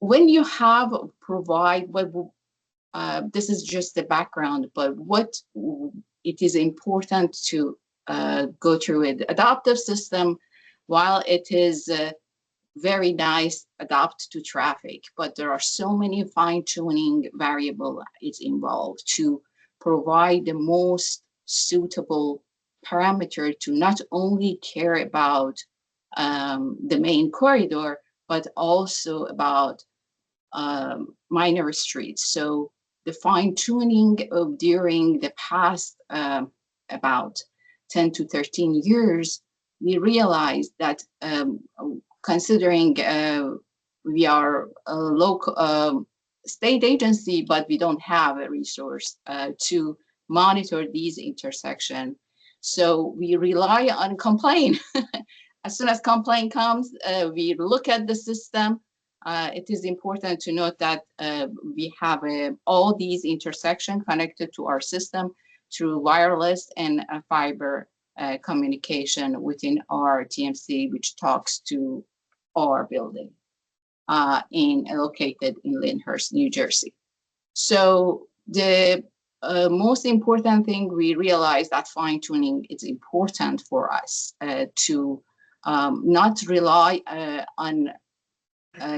When you have provide what this is just the background, but what it is important to go through it. Adaptive system, while it is very nice, adapt to traffic, but there are so many fine-tuning variable it's involved to provide the most suitable parameter to not only care about the main corridor, but also about minor streets. So the fine-tuning during the past about 10 to 13 years, we realized that considering we are a local state agency, but we don't have a resource to monitor these intersections. So we rely on complaint. As soon as complaint comes, we look at the system. It is important to note that we have all these intersections connected to our system through wireless and fiber communication within our TMC, which talks to our building located in Lyndhurst, New Jersey. So the most important thing we realize that fine-tuning is important for us to not rely on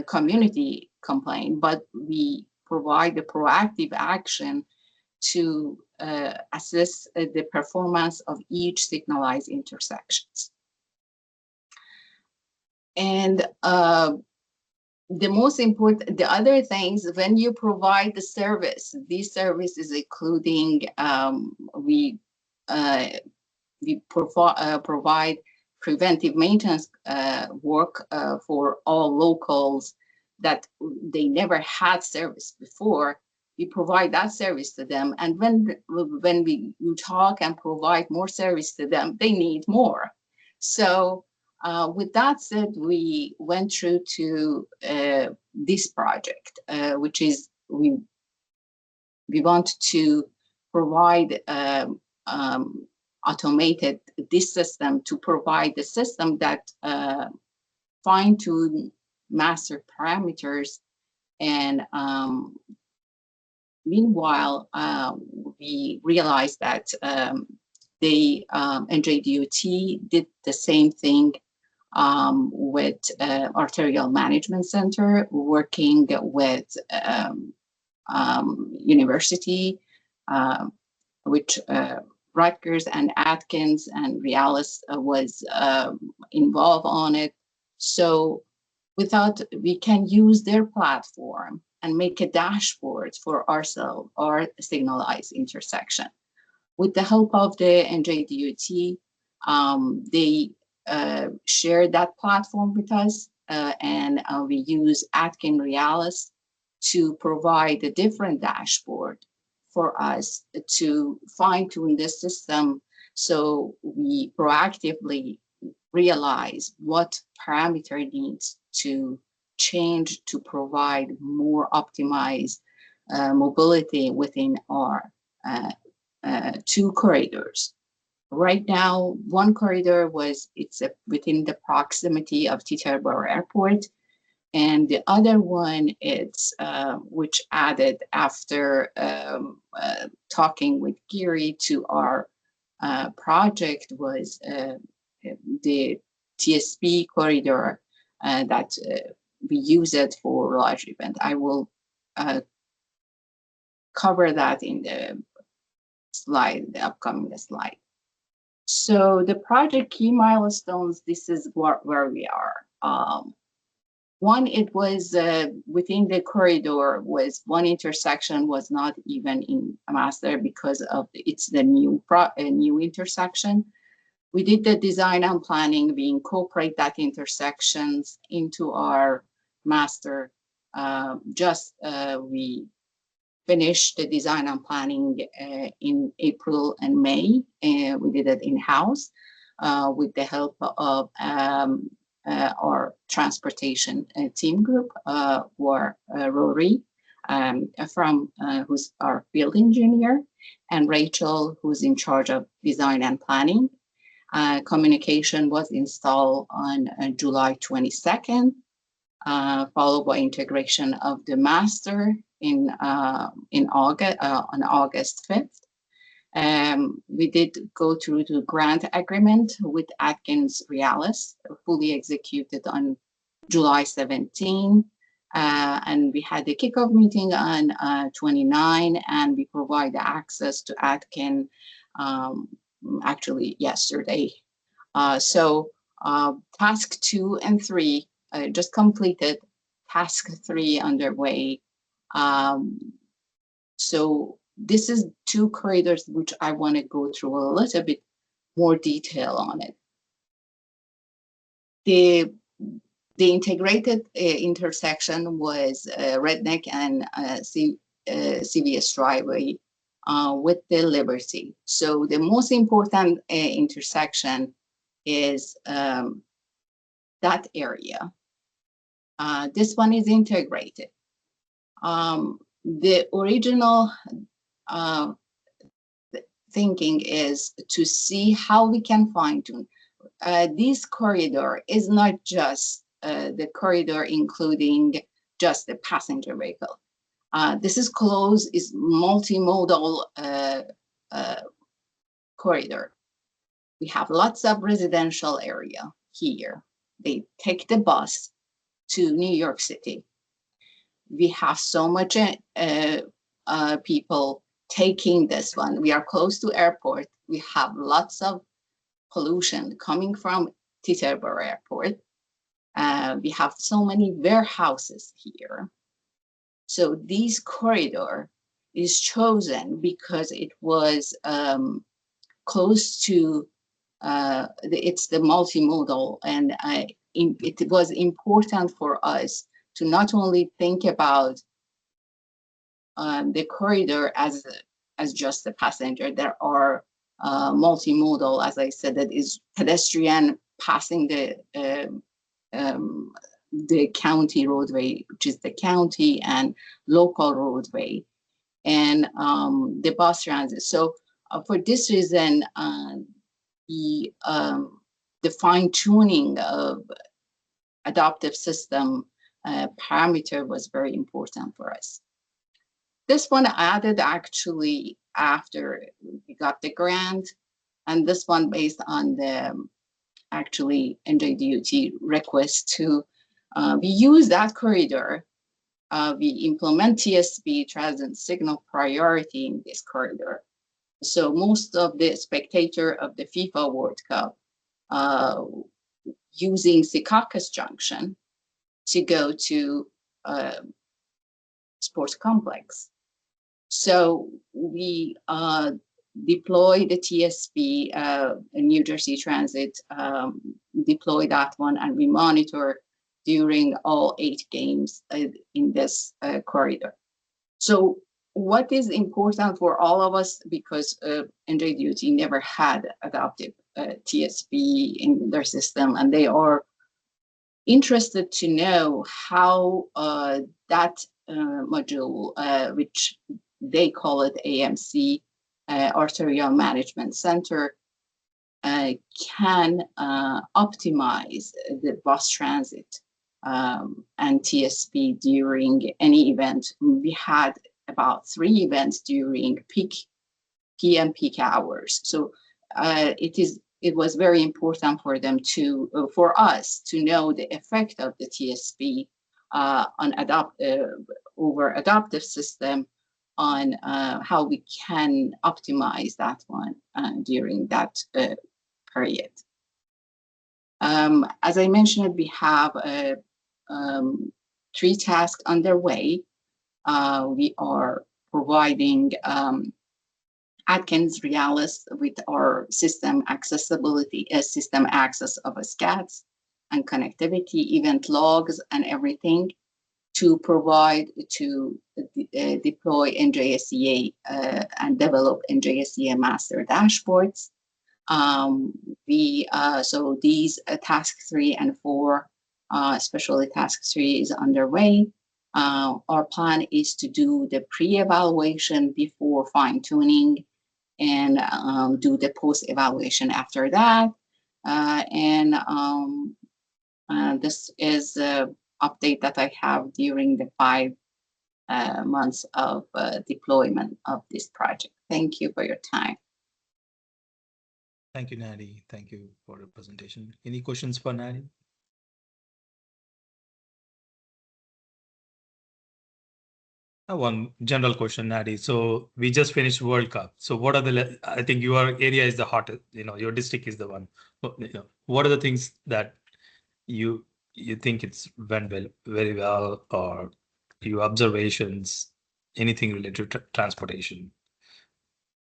community complaint, but we provide the proactive action to assess the performance of each signalized intersections. And the most important, the other things, when you provide the service, these services including we provide preventive maintenance work for all locals that they never had service before. We provide that service to them, and when we talk and provide more service to them, they need more. So with that said, we went through to this project, which is we want to provide automated this system to provide the system that fine-tune master parameters. And meanwhile, we realized that the NJDOT did the same thing with Arterial Management Center, working with university, which Rutgers and Atkins and Realis was involved on it. So we can use their platform and make a dashboard for ourselves or signalized intersection. With the help of the NJDOT, they shared that platform with us, and we use Atkins Realis to provide a different dashboard for us to fine-tune the system, so we proactively realize what parameter needs to change to provide more optimized mobility within our two corridors. Right now, one corridor it's within the proximity of Teterboro Airport, and the other one it's which added after talking with Giri to our project was the TSP corridor that we use it for large event. I will cover that in the slide, the upcoming slide. So the project key milestones, this is where we are. One, it was within the corridor was one intersection was not even in a master because of it's the new intersection. We did the design and planning. We incorporate that intersections into our master. We finished the design and planning in April and May. We did it in-house with the help of our transportation team group, or Rory, who's our field engineer, and Rachel, who's in charge of design and planning. Communication was installed on July 22nd, followed by integration of the master on August 5th. We did go through the grant agreement with Atkins Realis, fully executed on July 17. And we had the kickoff meeting on 29, and we provide access to Atkins actually yesterday. So task 2 and 3 just completed, task 3 underway. So this is 2 corridors which I want to go through a little bit more detail on it. The integrated intersection was Redneck and CVS Driveway with the Liberty. So the most important intersection is that area. This one is integrated. The original thinking is to see how we can fine tune. This corridor is not just the corridor including just the passenger vehicle. This is multimodal corridor. We have lots of residential area here. They take the bus to New York City. We have so much people taking this one. We are close to airport. We have lots of pollution coming from Teterboro Airport. We have so many warehouses here. So this corridor is chosen because it was close to, it's the multimodal, and it was important for us to not only think about the corridor as just a passenger. There are multimodal, as I said, that is pedestrian passing the county roadway, which is the county, and local roadway, and the bus transit. So for this reason, the fine tuning of adaptive system parameter was very important for us. This one added actually after we got the grant, and this one based on the actually NJDOT request to we use that corridor. We implement TSP, transit signal priority, in this corridor. So most of the spectator of the FIFA World Cup using Secaucus Junction to go to sports complex. So we deploy the TSP, New Jersey Transit deploy that one, and we monitor during all 8 games in this corridor. So what is important for all of us, because NJDOT never had adopted TSP in their system, and they are interested to know how that module, which they call it AMC, Arterial Management Center, can optimize the bus transit and TSP during any event. We had about 3 events during PM peak hours. So it was very important for them for us to know the effect of the TSP on over adaptive system, on how we can optimize that one during that period. As I mentioned, we have 3 tasks underway. We are providing Atkins Realis with our system accessibility, system access of SCADs and connectivity, event logs, and everything. to provide to deploy NJSEA and develop NJSEA master dashboards. So these task 3 and 4, especially task 3 is underway. Our plan is to do the pre-evaluation before fine-tuning and do the post-evaluation after that. This is an update that I have during the 5 months of deployment of this project. Thank you for your time. Thank you, Nadi. Thank you for the presentation. Any questions for Nadi? One general question, Nadi. So we just finished World Cup. So what are the? I think your area is the hottest. Your district is the one. What are the things that you think it's went very well, or your observations, anything related to transportation?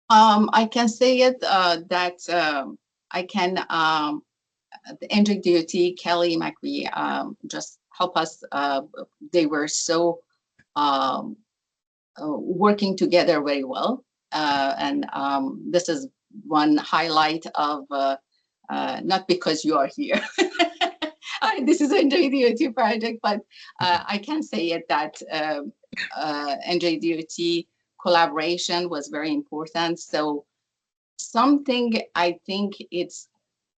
I can say it that I can. The NJDOT, Kelly McVie, just help us. They were so working together very well, and this is one highlight of not because you are here. This is an NJDOT project, but I can say it that NJDOT collaboration was very important. So something I think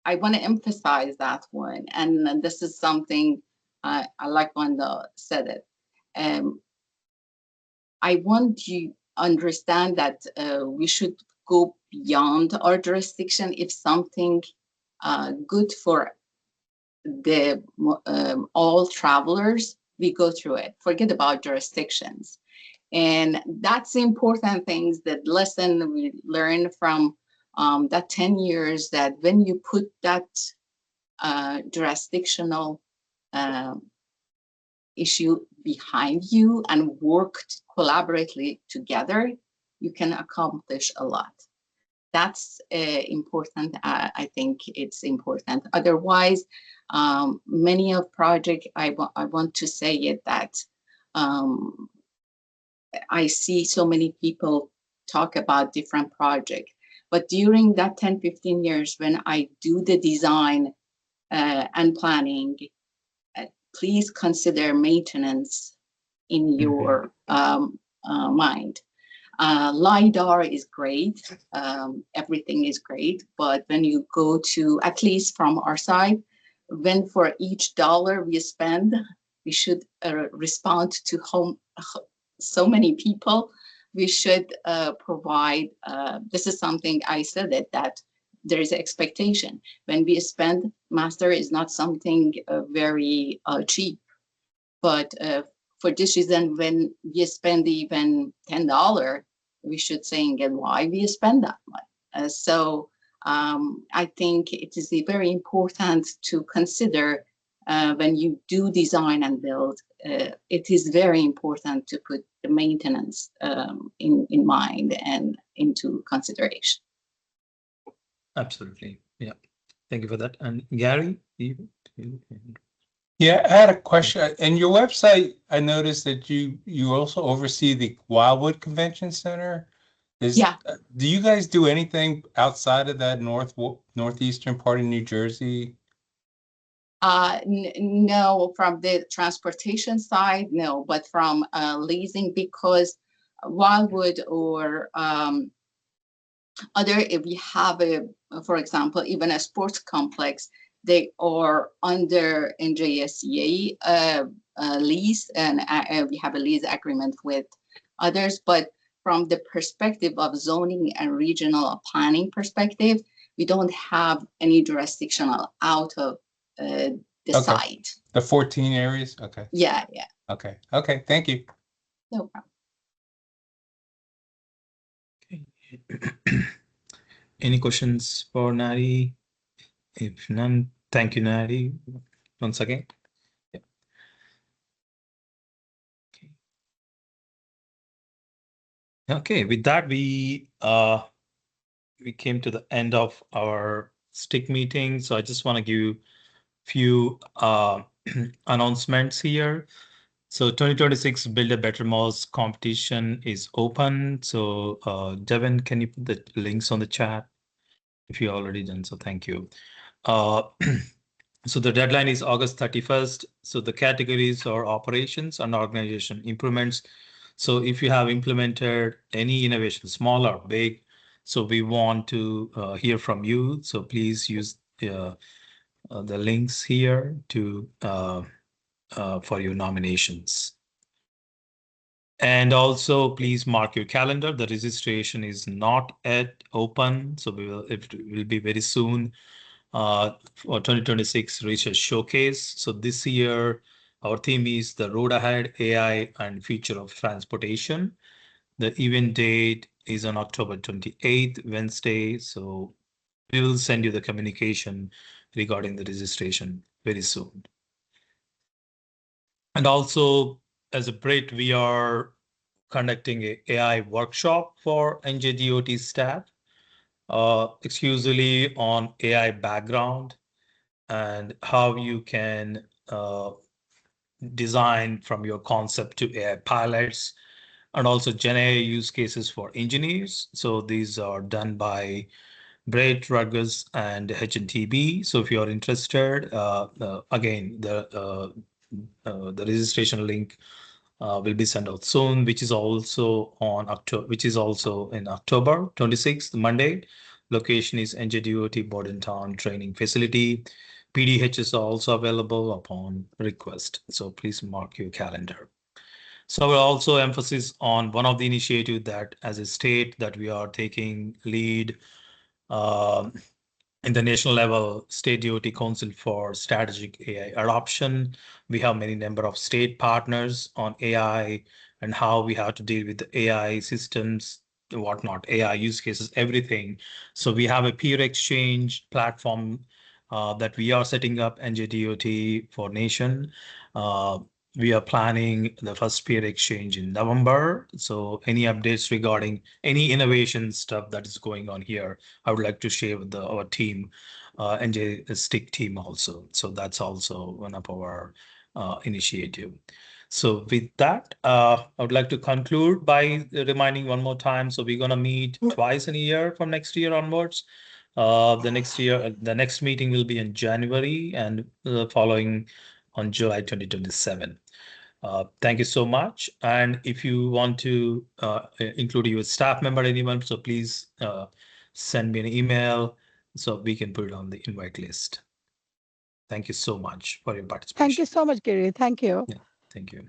I want to emphasize that one, and this is something I like Wanda said it. I want you understand that we should go beyond our jurisdiction. If something good for the all travelers, we go through it. Forget about jurisdictions. And that's the important things, that lesson we learned from that 10 years, that when you put that jurisdictional issue behind you and worked collaboratively together, you can accomplish a lot. That's important. I think it's important. Otherwise, many of project, I want to say it that I see so many people talk about different projects, but during that 10, 15 years, when I do the design and planning, please consider maintenance in your mind. LiDAR is great. Everything is great. But when you go to, at least from our side, when for each dollar we spend, we should respond to so many people. We should provide, this is something I said that there is an expectation. When we spend, master is not something very cheap. But for this reason, when we spend even $10, we should say again why we spend that much. So I think it is very important to consider when you do design and build, it is very important to put the maintenance in mind and into consideration. Absolutely. Yeah. Thank you for that. And Gary? Yeah, I had a question. In your website, I noticed that you also oversee the Wildwood Convention Center. Yeah. Do you guys do anything outside of that northeastern part of New Jersey? No, from the transportation side, no, but from leasing, because Wildwood or other, if we have for example, even a sports complex, they are under NJSEA lease, and we have a lease agreement with others. But from the perspective of zoning and regional planning perspective, we don't have any jurisdictional out of the site. The 14 areas? Okay. Yeah. Okay. Thank you. No problem. Okay. Any questions for Nadi? If none, thank you, Nadi, once again. Yeah. Okay, with that, we came to the end of our STIC meeting. So I just want to give few announcements here. So 2026 Build a Better Malls competition is open. So Devin, can you put the links on the chat if you already done so? Thank you. So the deadline is August 31st. So the categories are operations and organization improvements. So if you have implemented any innovation, small or big, so we want to hear from you. So please use the links here to for your nominations. And also please mark your calendar. The registration is not yet open. So it will be very soon. For 2026 Research Showcase. So this year, our theme is the road ahead, AI and future of transportation. The event date is on October 28th, Wednesday. So we will send you the communication regarding the registration very soon. And also, as a Brit, we are conducting an AI workshop for NJDOT staff, exclusively on AI background and how you can design from your concept to AI pilots, and also Gen AI use cases for engineers. So these are done by Brett Ruggers and HNTB. So if you are interested, again, the registration link will be sent out soon, which is also on October, which is also in October 26th, Monday. Location is NJDOT Bordentown Training Facility. PDH is also available upon request. So please mark your calendar. So we'll also emphasis on one of the initiatives that as a state that we are taking lead in the national level, State DOT Council for Strategic AI Adoption. We have many number of state partners on AI and how we have to deal with the AI systems, whatnot, AI use cases, everything. So we have a peer exchange platform that we are setting up, NJDOT for Nation. We are planning the first peer exchange in November. So any updates regarding any innovation stuff that is going on here, I would like to share with our team, NJ STIC team also. So that's also one of our initiative. So with that, I would like to conclude by reminding one more time. So we're going to meet twice in a year from next year onwards. The next meeting will be in January and the following on July 2027. Thank you so much. And if you want to include your staff member, anyone, so please send me an email so we can put it on the invite list. Thank you so much for your participation. Thank you so much, Giri. Thank you. Yeah, thank you.